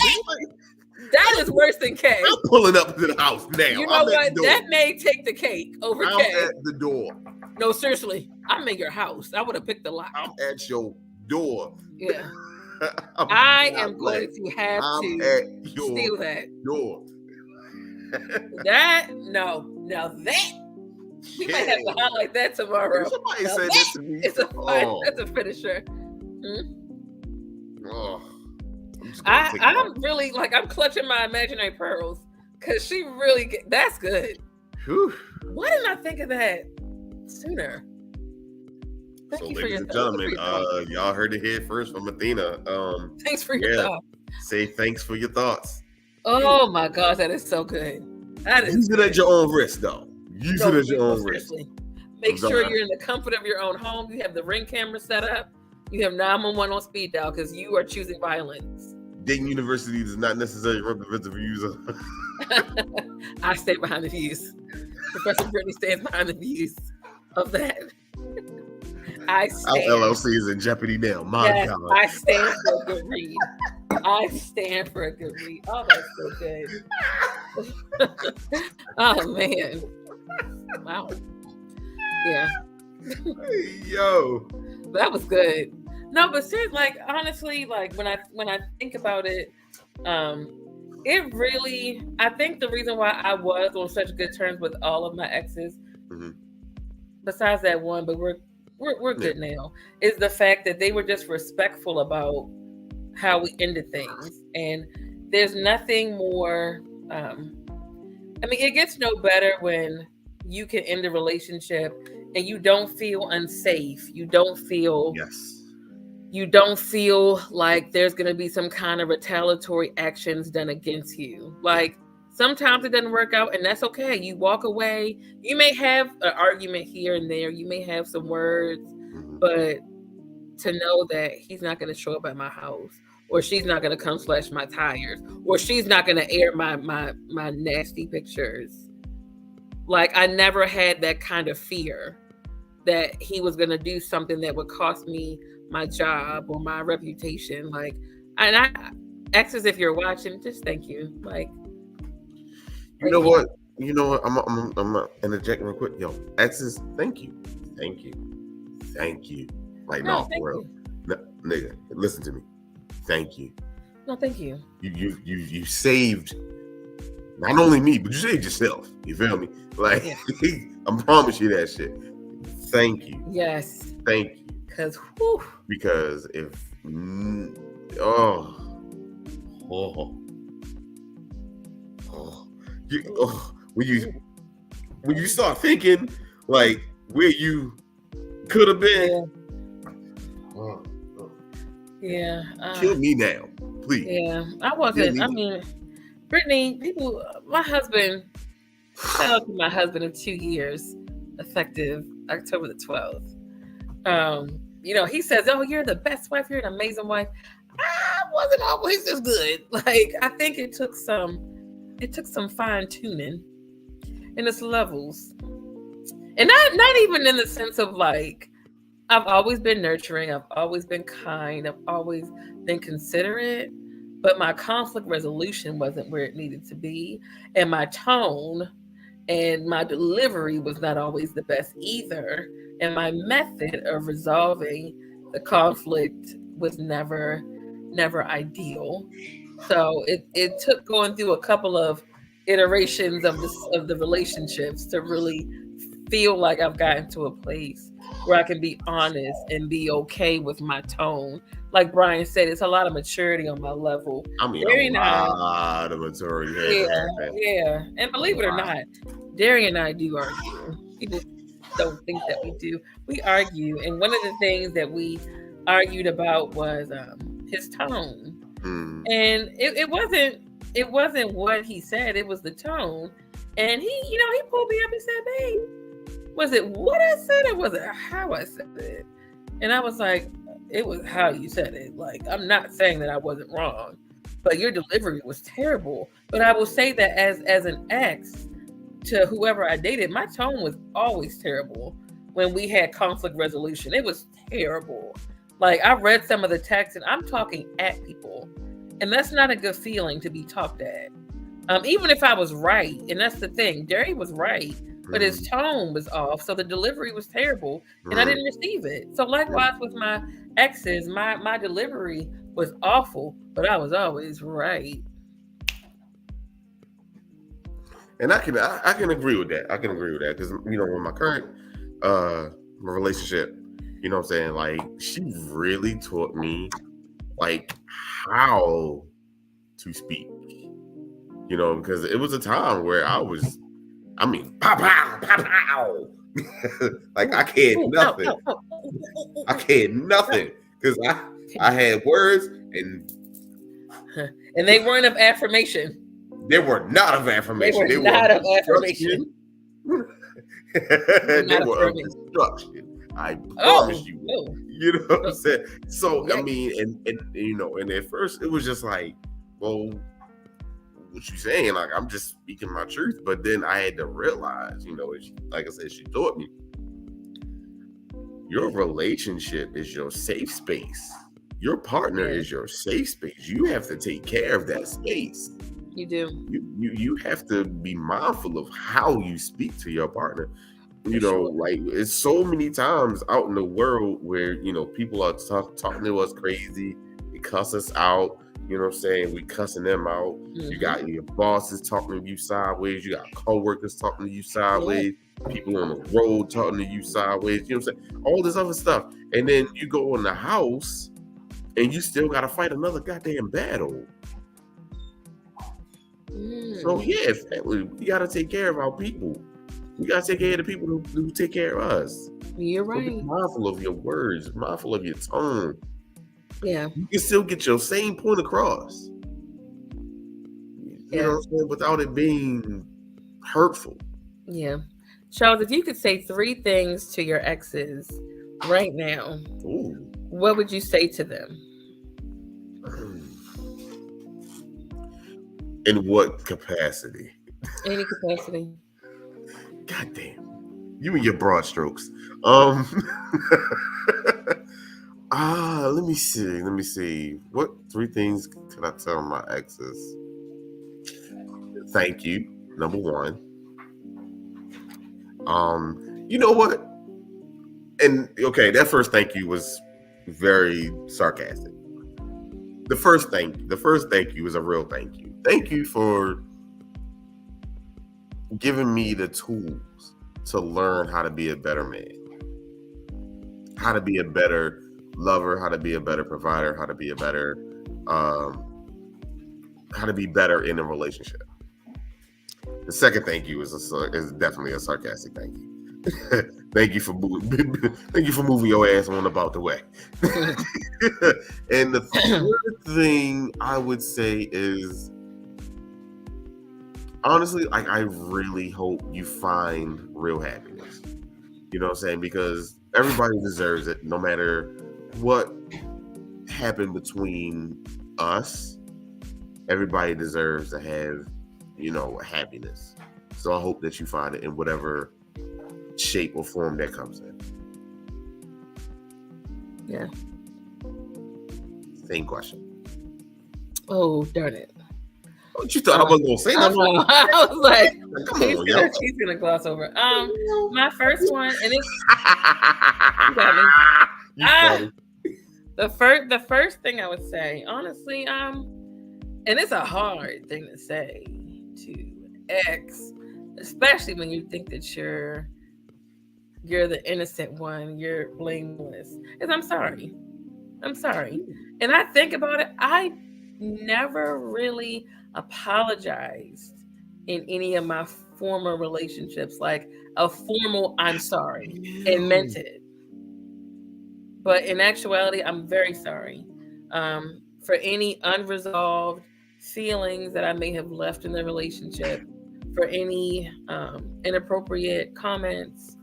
That is worse than K. I'm pulling up to the house now. You know what? That may take the cake over K. I'm at the door. No, seriously. I'm in your house. I would have picked the lock. I'm at your door. Yeah. I am going to have to steal that door. That we might have to highlight that tomorrow. Somebody said that to me. That's a finisher. I'm really I'm clutching my imaginary pearls because she really that's good. Whew. Why didn't I think of that sooner? Thank you, ladies and gentlemen, y'all heard it here first from Athena. Thanks for your thoughts. Say thanks for your thoughts. Oh my gosh, that is so good. Use it at your own risk, though. Use it at your own risk. Make sure you're in the comfort of your own home. You have the Ring camera set up. You have 911 on speed dial because you are choosing violence. Dayton University does not necessarily represent the views of. I stand behind the views. Professor Brittany stands behind the views of that. Our LLC is in jeopardy now. My God. I stand for a good read. Oh, that's so good. Oh man. Wow. Yeah. Hey, yo. That was good. No, but seriously, honestly, when I think about it, it really, I think the reason why I was on such good terms with all of my exes, besides that one, but we're good now, is the fact that they were just respectful about how we ended things. And there's nothing more, it gets no better when you can end a relationship and you don't feel unsafe. You don't feel like there's going to be some kind of retaliatory actions done against you. Sometimes it doesn't work out and that's okay. You walk away. You may have an argument here and there. You may have some words, but to know that he's not going to show up at my house, or she's not going to come slash my tires, or she's not going to air my nasty pictures. I never had that kind of fear that he was going to do something that would cost me my job or my reputation. Exes, if you're watching, just thank you. You know what? I'm gonna interject real quick. Yo, exes, thank you. No, for real. No, nigga, listen to me. Thank you. No, thank you. You saved not only me, but you saved yourself. You feel me? I promise you that shit. Thank you. Yes. Thank you. Because if when you start thinking where you could have been, kill me now, please. Yeah, I wasn't. Brittany, my husband. Shout out to my husband of 2 years, effective October the 12th. He says, "Oh, you're the best wife. You're an amazing wife." I wasn't always as good. I think it took some fine tuning in its levels, and not even in the sense of I've always been nurturing. I've always been kind. I've always been considerate, but my conflict resolution wasn't where it needed to be, and my tone and my delivery was not always the best either. And my method of resolving the conflict was never ideal. So it took going through a couple of iterations of the relationships to really feel like I've gotten to a place where I can be honest and be okay with my tone. Like Brian said, it's a lot of maturity on my level. I mean, a lot of maturity. Yeah. And believe it or not, Darian and I do argue. People don't think that we do. We argue, and one of the things that we argued about was his tone. And it wasn't what he said, it was the tone. And he pulled me up and said, "Babe, was it what I said or was it how I said it?" And I was like, "It was how you said it. Like, I'm not saying that I wasn't wrong, but your delivery was terrible." But I will say that as an ex to whoever I dated, my tone was always terrible when we had conflict resolution. It was terrible. Like, I read some of the texts and I'm talking at people. And that's not a good feeling to be talked at. Even if I was right, and that's the thing, Derry was right, but his tone was off, so the delivery was terrible, and I didn't receive it. So likewise with my exes, my delivery was awful, but I was always right. And I can agree with that. I can agree with that because with my current my relationship, you know what I'm saying, like, she really taught me like how to speak. Because it was a time where I mean, pow, pow, pow, pow. Like, I cared nothing. I cared nothing because I had words and they weren't of affirmation. They were not of affirmation. They were not of affirmation. They were of destruction. I promise you. You know what I'm saying? So I mean, and at first it was just like, well, what you saying? Like, I'm just speaking my truth. But then I had to realize, like I said, she taught me, your relationship is your safe space. Your partner is your safe space. You have to take care of that space. You do. You have to be mindful of how you speak to your partner. Like, it's so many times out in the world where people are talking to us crazy, they cuss us out. You know what I'm saying? We cussing them out. You got your bosses talking to you sideways. You got coworkers talking to you sideways. People on the road talking to you sideways. You know what I'm saying? All this other stuff. And then you go in the house and you still got to fight another goddamn battle. So family, we got to take care of our people. We got to take care of the people who take care of us. You're right. So be mindful of your words, mindful of your tone. Yeah. You can still get your same point across. You know what I'm saying? Without it being hurtful. Yeah. Charles, if you could say 3 things to your exes right now, what would you say to them? In what capacity? Any capacity. God damn. You and your broad strokes. Let me see. What 3 things can I tell my exes? Thank you, number 1. You know what? And okay, that first thank you was very sarcastic. The first thank you is a real thank you. Thank you for giving me the tools to learn how to be a better man, how to be a better lover, how to be a better provider, how to be a better, how to be better in a relationship. The second thank you is definitely a sarcastic thank you. Thank you for moving your ass on about the way. And the third thing I would say is, honestly, like, I really hope you find real happiness. You know what I'm saying? Because everybody deserves it, no matter what happened between us. Everybody deserves to have, happiness. So I hope that you find it in whatever shape or form that comes in. Yeah. Same question. Oh, darn it. What you thought I wasn't gonna say that? I was like, come on, yo. He's gonna gloss over. My first one, and it's you got me. The first thing I would say, honestly, and it's a hard thing to say to ex, especially when you think that you're you're the innocent one, you're blameless. Because I'm sorry. I'm sorry. And I think about it, I never really apologized in any of my former relationships, like a formal I'm sorry and meant it. But in actuality, I'm very sorry for any unresolved feelings that I may have left in the relationship, for any inappropriate comments,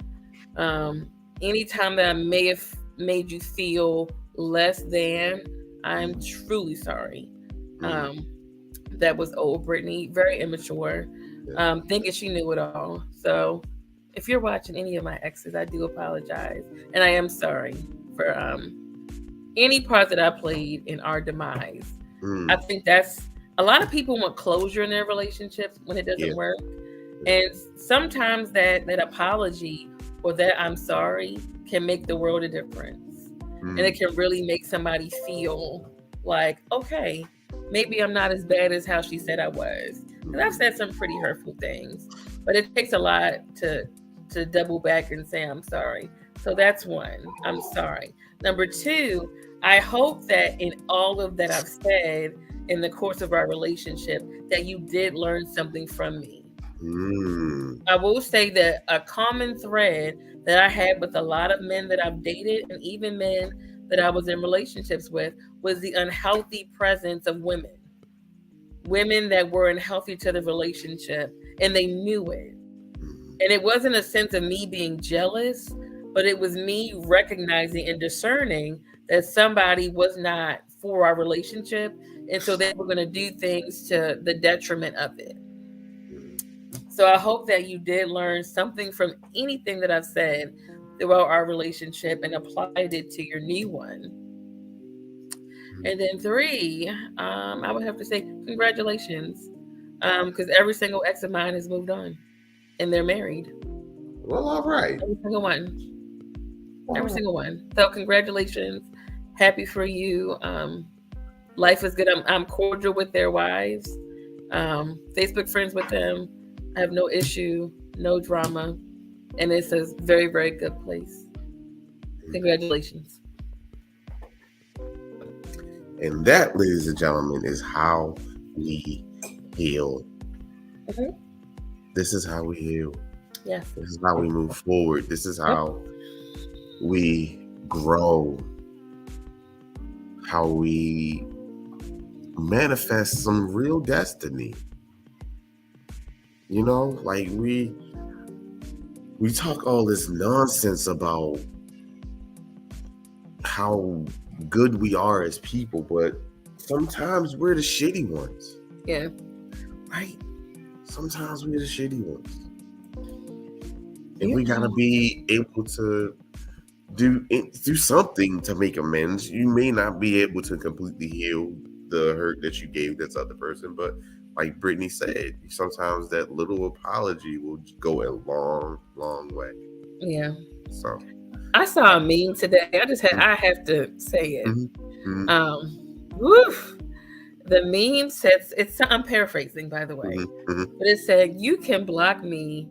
anytime that I may have made you feel less than. I'm truly sorry. That was old Brittany, very immature, thinking she knew it all. So if you're watching any of my exes, I do apologize. And I am sorry for any part that I played in our demise. I think that's a lot of people want closure in their relationships when it doesn't work. And sometimes that apology or that I'm sorry can make the world a difference. And it can really make somebody feel like, okay, maybe I'm not as bad as how she said I was. And I've said some pretty hurtful things, but it takes a lot to double back and say I'm sorry. So that's one. I'm sorry. Number two, I hope that in all of that I've said in the course of our relationship, that you did learn something from me. I will say that a common thread that I had with a lot of men that I've dated and even men that I was in relationships with was the unhealthy presence of women. Women that were unhealthy to the relationship and they knew it. And it wasn't a sense of me being jealous, but it was me recognizing and discerning that somebody was not for our relationship. And so they were going to do things to the detriment of it. So I hope that you did learn something from anything that I've said throughout our relationship and applied it to your new one. And then three, I would have to say congratulations, because every single ex of mine has moved on and they're married. Well, all right. Every single one. Every single one. So congratulations. Happy for you. Life is good. I'm cordial with their wives. Facebook friends with them. I have no issue, no drama. And it's a very, very good place. Congratulations. And that, ladies and gentlemen, is how we heal. This is how we heal. Yes. This is how we move forward. This is how we grow. How we manifest some real destiny. You know, like we talk all this nonsense about how good we are as people, but sometimes we're the shitty ones. Yeah. Right? Sometimes we're the shitty ones. And we gotta be able to do something to make amends. You may not be able to completely heal the hurt that you gave this other person, but like Brittany said, sometimes that little apology will go a long, long way. Yeah. So I saw a meme today. I have to say it. Woof. The meme says, I'm paraphrasing, by the way, but it said, you can block me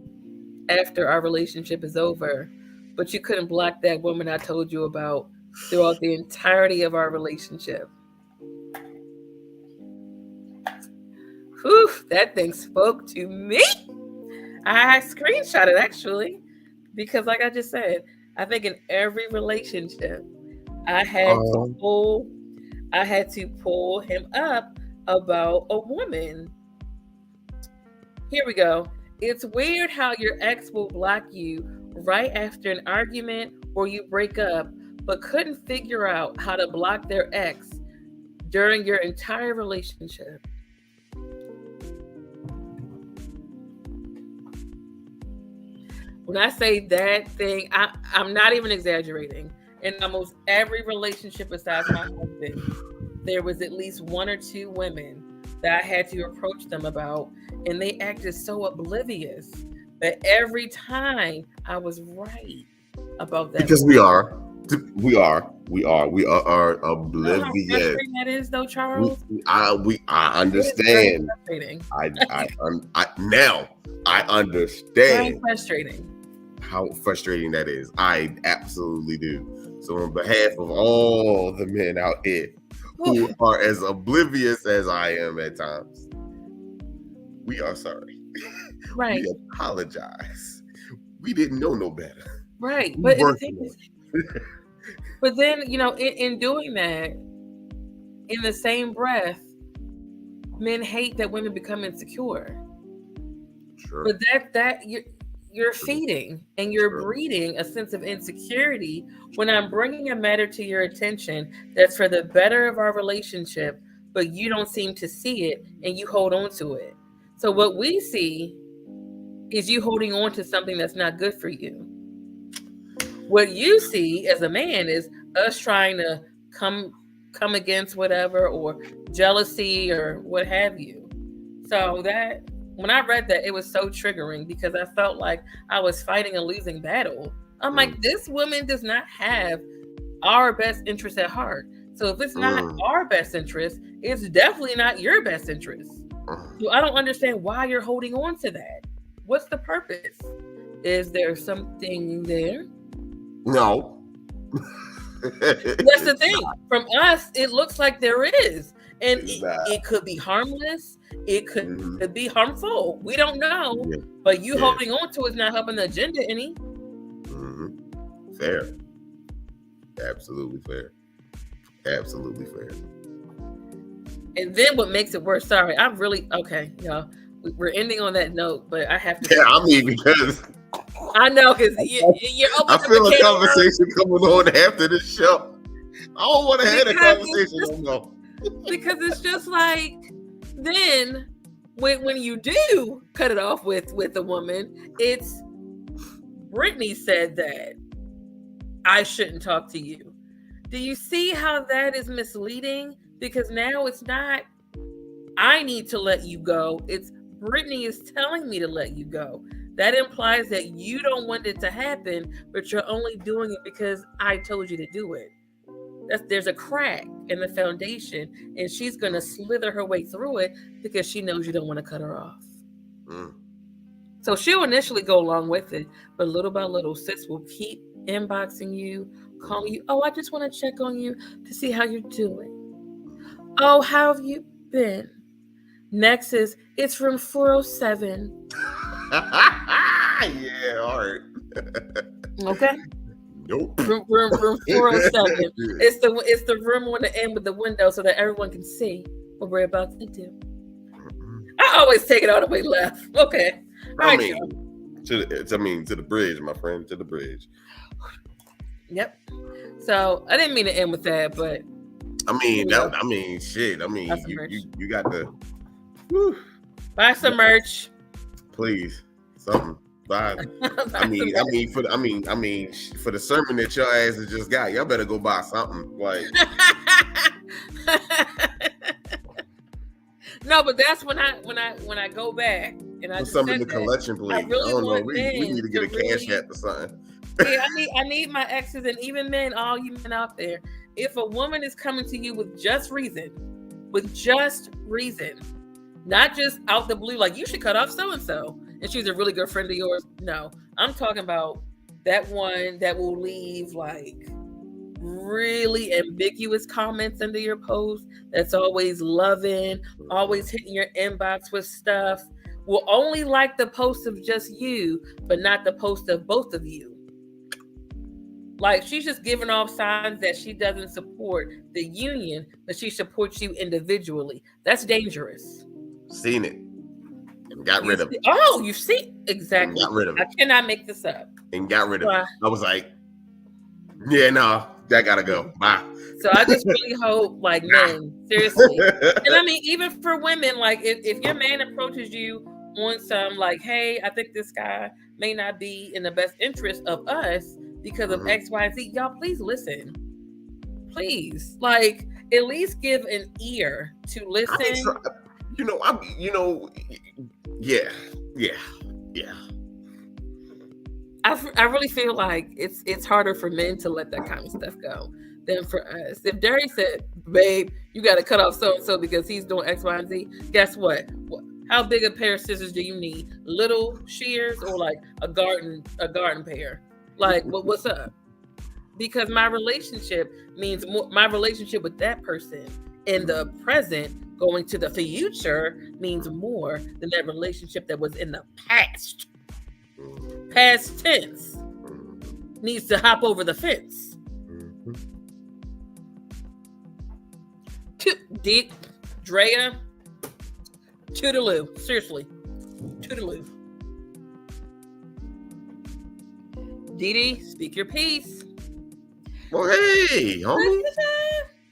after our relationship is over, but you couldn't block that woman I told you about throughout the entirety of our relationship. Whew, that thing spoke to me. I screenshot it actually, because like I just said, I think in every relationship, I had to pull him up about a woman. Here we go. It's weird how your ex will block you right after an argument or you break up, but couldn't figure out how to block their ex during your entire relationship. When I say that thing, I'm not even exaggerating. In almost every relationship besides my husband, there was at least one or two women that I had to approach them about, and they acted so oblivious that every time I was right about that. Because we are oblivious. You know how frustrating that is, though, Charles. I understand. Now I understand. Very frustrating. how frustrating that is. I absolutely do. So on behalf of all the men out here who are as oblivious as I am at times, we are sorry. Right. We apologize. We didn't know no better. Right. But the thing is, but then, in doing that, in the same breath, men hate that women become insecure. Sure. But that you're feeding and you're breeding a sense of insecurity when I'm bringing a matter to your attention that's for the better of our relationship, but you don't seem to see it and you hold on to it. So what we see is you holding on to something that's not good for you. What you see as a man is us trying to come against whatever, or jealousy or what have you. So that when I read that, it was so triggering because I felt like I was fighting a losing battle. I'm like, this woman does not have our best interest at heart. So if it's not our best interest, it's definitely not your best interest. So I don't understand why you're holding on to that. What's the purpose? Is there something there? No. That's the thing. From us, it looks like there is. And it could be harmless. It could be harmful. We don't know. Yeah. But you holding on to it is not helping the agenda any. Fair. Absolutely fair. Absolutely fair. And then what makes it worse, sorry, I'm really, okay, y'all. We're ending on that note, but I have to. Yeah, I mean, because. I know, because you're open. I feel a conversation coming on after this show. I don't want to have a conversation no more. Because it's just like, then when you do cut it off with a woman, it's Brittany said that I shouldn't talk to you. Do you see how that is misleading? Because now it's not I need to let you go. It's Brittany is telling me to let you go. That implies that you don't want it to happen, but you're only doing it because I told you to do it. There's a crack in the foundation, and she's going to slither her way through it because she knows you don't want to cut her off. So she'll initially go along with it, but little by little, sis will keep inboxing you, calling you. Oh, I just want to check on you to see how you're doing. Oh, how have you been? Next is, it's room 407. Yeah, all right. Okay. Nope. Room 407. It's the room on the end with the window so that everyone can see what we're about to do. I always take it all the way left. Okay. I mean, to the bridge, my friend, to the bridge. Yep. So I didn't mean to end with that, but shit. You got to buy some merch. Please, something. Buy. For the sermon that your asses just got, y'all better go buy something. Like. No, but that's when I go back and I put something in the collection, please. I don't know. We need to get a cash app or something. Yeah, I need my exes and even men, all you men out there. If a woman is coming to you with just reason, not just out the blue, like you should cut off so and so, and she's a really good friend of yours. No, I'm talking about that one that will leave like really ambiguous comments under your post. That's always loving, always hitting your inbox with stuff. Will only like the post of just you, but not the post of both of you. Like she's just giving off signs that she doesn't support the union, but she supports you individually. That's dangerous. Seen it. And got rid of it. Oh, you see? Exactly. Got rid of it. I cannot make this up. And got rid of it. I was like, yeah, no, that gotta go. Bye. So I just really hope, like, men, seriously. And I mean, even for women, like, if your man approaches you on some, like, hey, I think this guy may not be in the best interest of us because of X, Y, and Z, y'all, please listen. Please. Like, at least give an ear to listen. Yeah. I really feel like it's harder for men to let that kind of stuff go than for us. If Derry said, babe, you got to cut off so-and-so because he's doing X, Y, and Z, guess what? How big a pair of scissors do you need? Little shears or like a garden pair? Like what's up? Because my relationship means more, my relationship with that person in the present going to the future means more than that relationship that was in the past. Past tense needs to hop over the fence. Deep Drea, toodaloo. Seriously, toodaloo. Dee Dee, speak your piece. Well, hey, homie.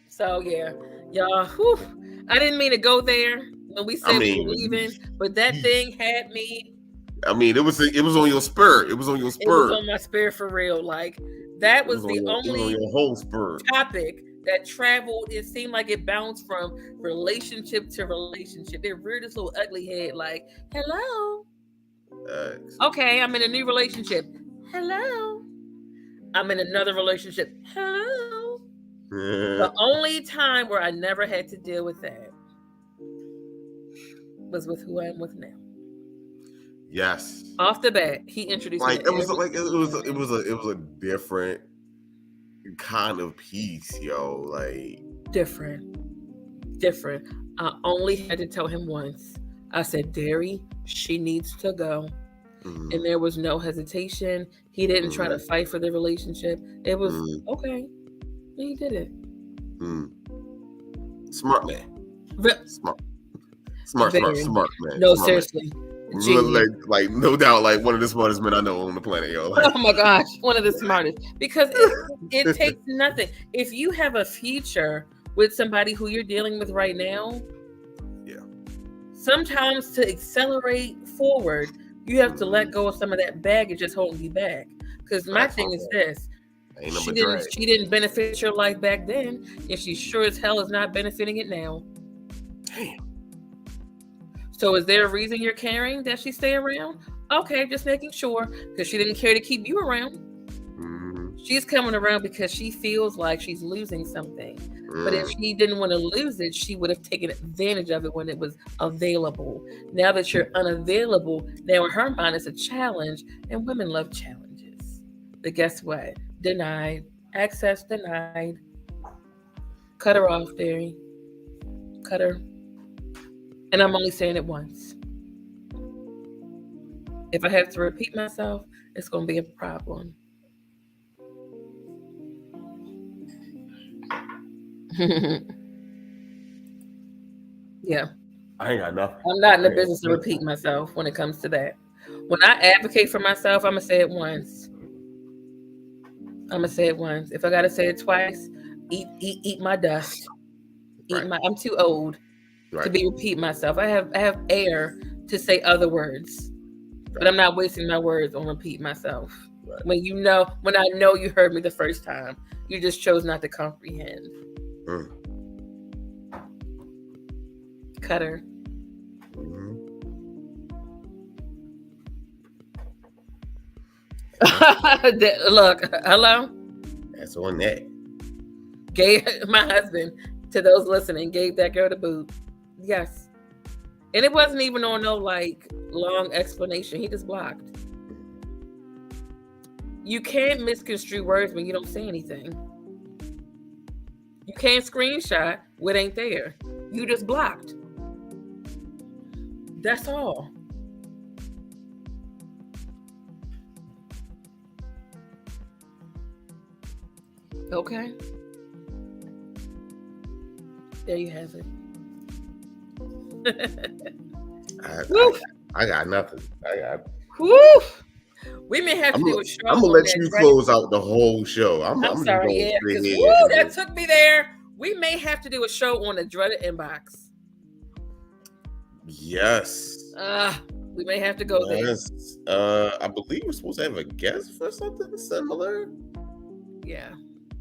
So yeah, y'all. Whew, I didn't mean to go there when we said we were leaving, but that thing had me. I mean, it was on your spur. It was on your spur. It was on my spirit for real. Like that was the only your whole spur topic that traveled. It seemed like it bounced from relationship to relationship. It reared its little ugly head. Like, hello. Okay, I'm in a new relationship. Hello. I'm in another relationship. Hello. The only time where I never had to deal with that was with who I am with now. Yes. Off the bat, he introduced me. It was a different kind of piece, yo. Like different. I only had to tell him once. I said, Derry, she needs to go. Mm-hmm. And there was no hesitation. He didn't try to fight for the relationship. It was okay. And he did it. Smart man. Smart man. No, smart seriously. Like no doubt, like one of the smartest men I know on the planet, yo. Like, oh my gosh, one of the smartest. Because it takes nothing. If you have a future with somebody who you're dealing with right now, sometimes to accelerate forward, you have to let go of some of that baggage that's holding you back. Because my thing is this. She didn't benefit your life back then, and she sure as hell is not benefiting it now. Damn. So is there a reason you're caring that she stay around? Okay, just making sure, because she didn't care to keep you around. She's coming around because she feels like she's losing something. But if she didn't want to lose it, she would have taken advantage of it when it was available. Now that you're unavailable, now in her mind it's a challenge, and women love challenges. But guess what? Denied. Access denied. Cut her off, Derry. Cut her. And I'm only saying it once. If I have to repeat myself, it's going to be a problem. Yeah. I ain't got nothing. I'm not in the business of repeating myself when it comes to that. When I advocate for myself, I'm going to say it once. If I got to say it twice, eat my dust. I'm too old to be repeating myself. I have air to say other words, but I'm not wasting my words on repeat myself. When I know you heard me the first time, you just chose not to comprehend. Cutter. Look, hello. That's on that. Gave my husband, to those listening, gave that girl the boot. Yes. And it wasn't even on no long explanation. He just blocked. You can't misconstrue words when you don't say anything. You can't screenshot what ain't there. You just blocked. That's all. Okay. There you have it. I got nothing. Woo! We may have to do a show. I'm gonna let you close out the whole show. I'm sorry, yeah, because that took me there. We may have to do a show on the dreaded inbox. Yes. We may have to go there. I believe we're supposed to have a guest for something similar. Yeah.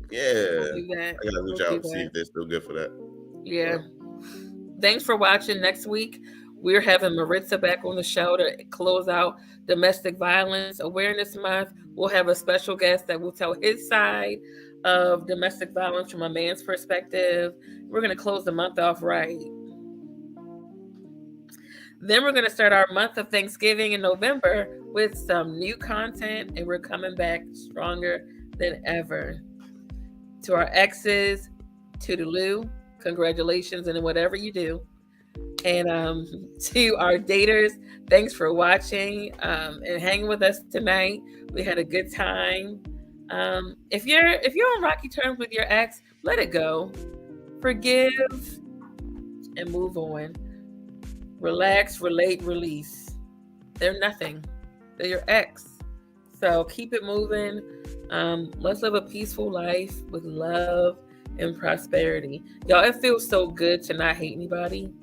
Yeah. We'll I gotta reach out and see if they're still good for that. Yeah. Thanks for watching. Next week, we're having Maritza back on the show to close out Domestic Violence Awareness Month. We'll have a special guest that will tell his side of domestic violence from a man's perspective. We're going to close the month off right. Then we're going to start our month of Thanksgiving in November with some new content, and we're coming back stronger than ever. To our exes, toodaloo, congratulations, and whatever you do. And to our daters, thanks for watching and hanging with us tonight. We had a good time. If you're on rocky terms with your ex, let it go. Forgive and move on. Relax, relate, release. They're nothing. They're your ex. So keep it moving. Let's live a peaceful life with love and prosperity. Y'all, it feels so good to not hate anybody.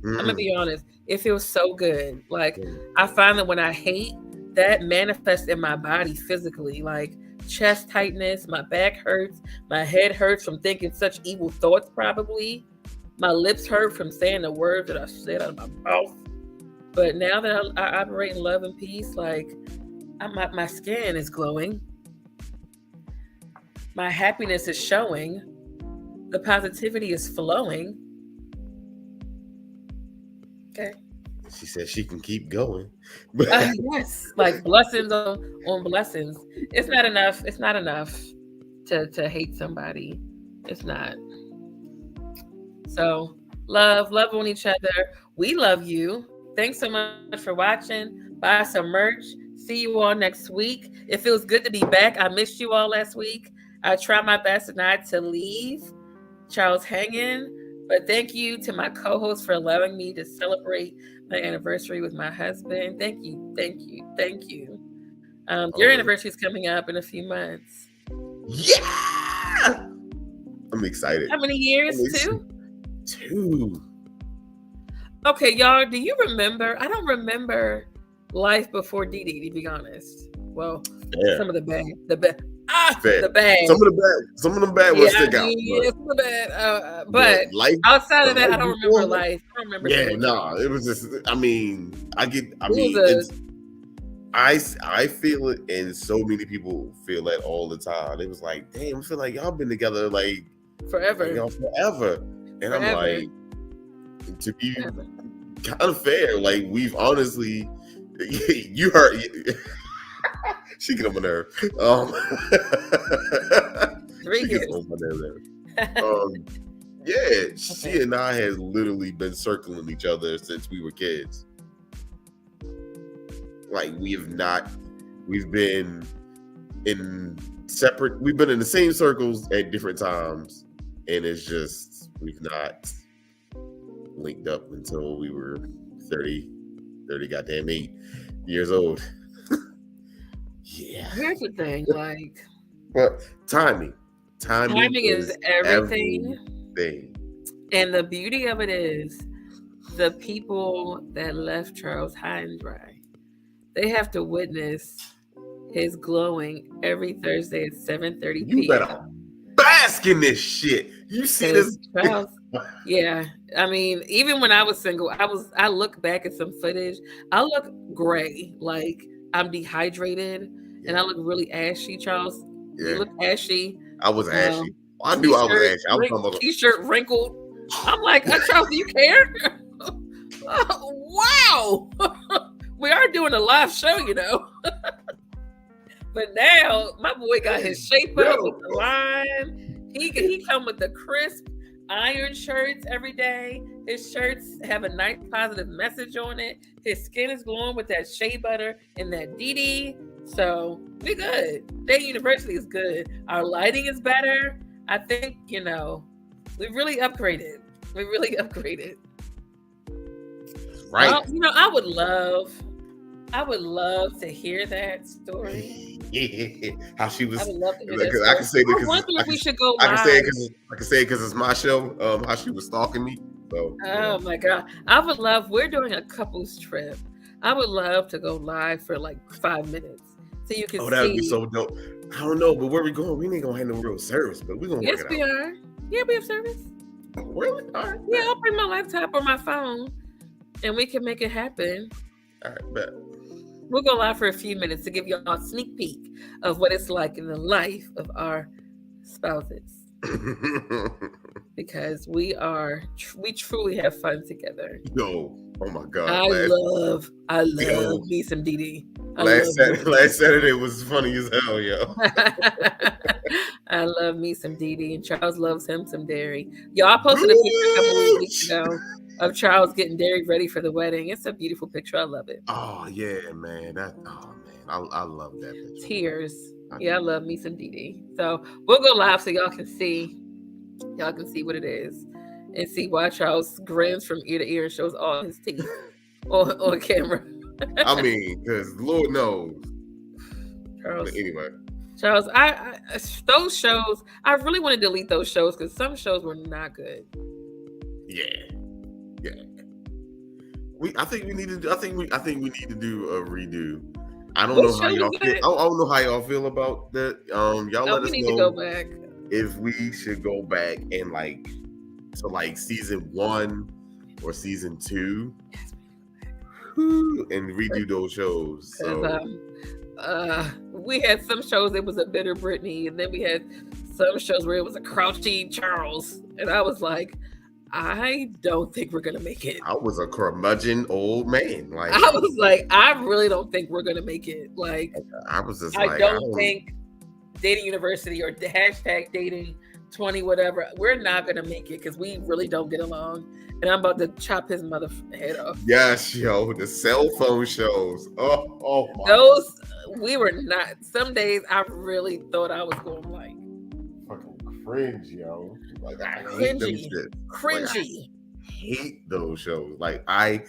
I'm gonna be honest. It feels so good. Like, I find that when I hate, that manifests in my body physically. Like chest tightness, my back hurts, my head hurts from thinking such evil thoughts probably. My lips hurt from saying the words that I said out of my mouth. But now that I operate in love and peace, like my skin is glowing. My happiness is showing. The positivity is flowing. Okay. She said she can keep going. Yes, like blessings on blessings. It's not enough. It's not enough to hate somebody. It's not. So love on each other. We love you. Thanks so much for watching. Buy some merch. See you all next week. It feels good to be back. I missed you all last week. I tried my best not to leave Charles hanging. But thank you to my co-host for allowing me to celebrate my anniversary with my husband. Thank you. Your anniversary is coming up in a few months. Yeah! I'm excited. How many years? 2? Okay, y'all, do you remember? I don't remember life before Dee, to be honest. Well, some of the bad. The bad. Some of them bad ones stick out. Yeah, some of the bad. But life, outside of that, I don't remember life. I don't remember. Yeah, no, it was just. I feel it, and so many people feel that all the time. It was like, damn, I feel like y'all been together like forever, and I'm like, to be kind of fair, like we've honestly, you heard. She get on my nerve. 3 years. On my nerve. Yeah, she and I have literally been circling each other since we were kids. Like we've been in the same circles at different times, and it's just we've not linked up until we were 30 goddamn 8 years old. Yeah. Here's the thing, like, but timing is everything. And the beauty of it is the people that left Charles high and dry, they have to witness his glowing every Thursday at 7:30 p.m. You better bask in this shit. You see this? Charles, yeah. I mean, even when I was single, I look back at some footage. I look gray, like I'm dehydrated, and I look really ashy, Charles. Yeah. You look ashy. I was ashy. I knew I was ashy. I was talking about t-shirt wrinkled. I'm like, Charles, do you care? Wow. We are doing a live show, you know. But now my boy got his shape up with the line. He come with the crisp iron shirts every day. His shirts have a nice positive message on it. His skin is glowing with that shea butter and that DD. So we good. Dayton University is good. Our lighting is better. I think, we really upgraded. Right. I would love to hear that story. Yeah, how she was. I would love to hear that story. I can say that. I wonder if we should go live. I can say it because it's my show. How she was stalking me. So. Oh my God! I would love. We're doing a couples trip. I would love to go live for like 5 minutes so you can see. Oh, that would be so dope. I don't know, but where we going? We ain't gonna have no real service, but we're gonna. Yes, we are. Yeah, we have service. Really? All right. Yeah, I'll bring my laptop or my phone, and we can make it happen. All right, bet. We'll go live for a few minutes to give you all a sneak peek of what it's like in the life of our spouses. because we truly have fun together. Yo, oh my God! I love me some Dee. Last Saturday was funny as hell, yo. I love me some Dee, and Charles loves him some dairy. Y'all posted a picture a couple of weeks ago of Charles getting dairy ready for the wedding. It's a beautiful picture. I love it. Oh yeah, man. I love that picture. Tears. I love me some Dee. So we'll go live so y'all can see. Y'all can see what it is and see why Charles grins from ear to ear and shows all his teeth on camera. I mean, because Lord knows. Charles. But anyway. Charles, I those shows, I really want to delete those shows because some shows were not good. Yeah. I think we need to do a redo. I don't know how y'all feel. I don't know how y'all feel about that. Y'all let us know. We need to go back. If we should go back and to season 1 or season 2 and redo those shows. So we had some shows it was a bitter Brittany, and then we had some shows where it was a crouchy Charles, and I was like, I don't think we're gonna make it. I was a curmudgeon old man. I was like, I really don't think we're gonna make it. I was just I don't think Dating University or the hashtag dating 20 whatever, we're not gonna make it because we really don't get along, and I'm about to chop his mother head off. Yes, yo, the cell phone shows. Oh my. Those we were not. Some days I really thought I was going fucking cringe, yo. I hate them shit. Cringy. I hate those shows. I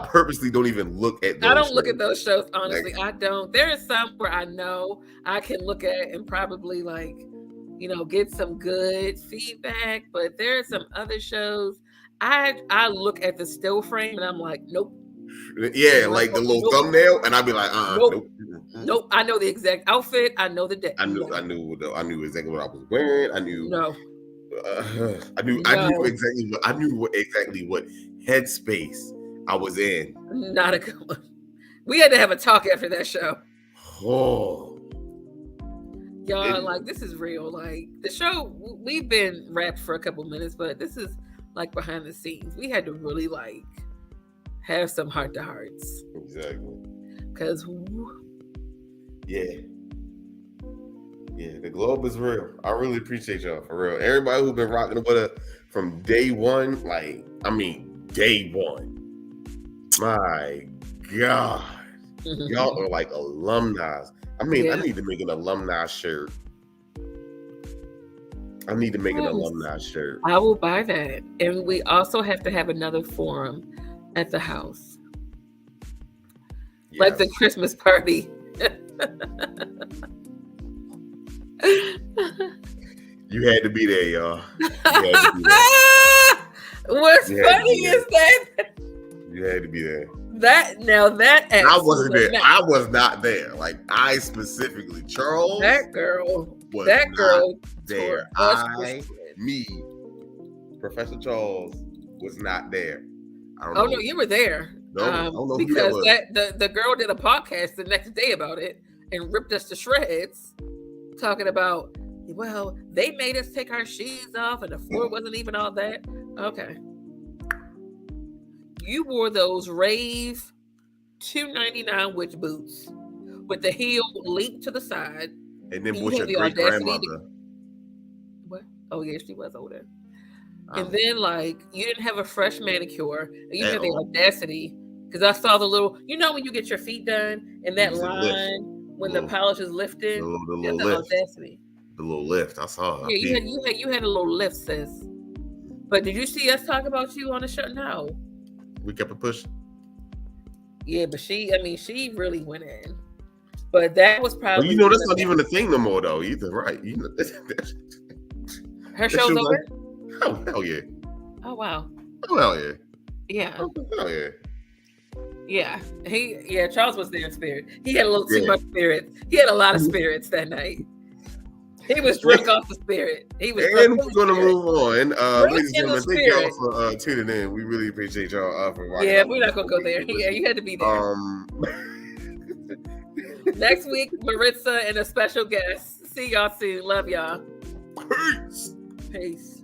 purposely don't even look at those. I don't look at those shows, honestly. I don't. There is some where I know I can look at and probably get some good feedback, but there are some other shows I look at the still frame and I'm like, nope. Yeah, like the little thumbnail, and I'd be like, nope. I know the exact outfit. I know the day. I knew exactly what I was wearing. I knew. No. I knew exactly what headspace I was in. Not a good one. We had to have a talk after that show. Oh. Y'all, this is real. The show, we've been wrapped for a couple minutes, but this is behind the scenes. We had to really have some heart to hearts. Exactly. Because the globe is real. I really appreciate y'all, for real. Everybody who's been rocking with us from day one, day one. My God. Y'all are like alumni. I need to make an alumni shirt. I will buy that. And we also have to have another forum at the house. Yes. Like the Christmas party. You had to be there, y'all. What's funny is that you had to be there. I wasn't there. I was not there. I specifically, Charles. That girl there. Professor Charles was not there. No, you were there. No, I don't know because the girl did a podcast the next day about it and ripped us to shreds, talking about, well, they made us take our shoes off and the floor wasn't even all that. Okay. You wore those rave $2.99 witch boots with the heel linked to the side. And then what's your great grandmother? What? Oh yeah, she was older. And then you didn't have a fresh manicure. And you had the audacity, because I saw the little, when you get your feet done and that line when the polish is lifted, the little lift. Audacity. The little lift. I saw her. Yeah, you had a little lift, sis. But did you see us talk about you on the show? No. We kept it pushing. Yeah, but she really went in. But that was probably. Well, that's not even a thing no more, though. Either, right? Her show's over. Oh hell yeah! Oh wow! Oh hell yeah! Yeah. Oh hell yeah! Yeah. Charles was there in spirit. He had a little too much spirit. He had a lot of spirits that night. He was drunk off the spirit. He was. And we're gonna move on. Ladies and gentlemen, thank y'all for tuning in. We really appreciate y'all for watching. Yeah, we're not gonna go there. Yeah, you had to be there. Next week, Maritza and a special guest. See y'all soon. Love y'all. Peace. Peace.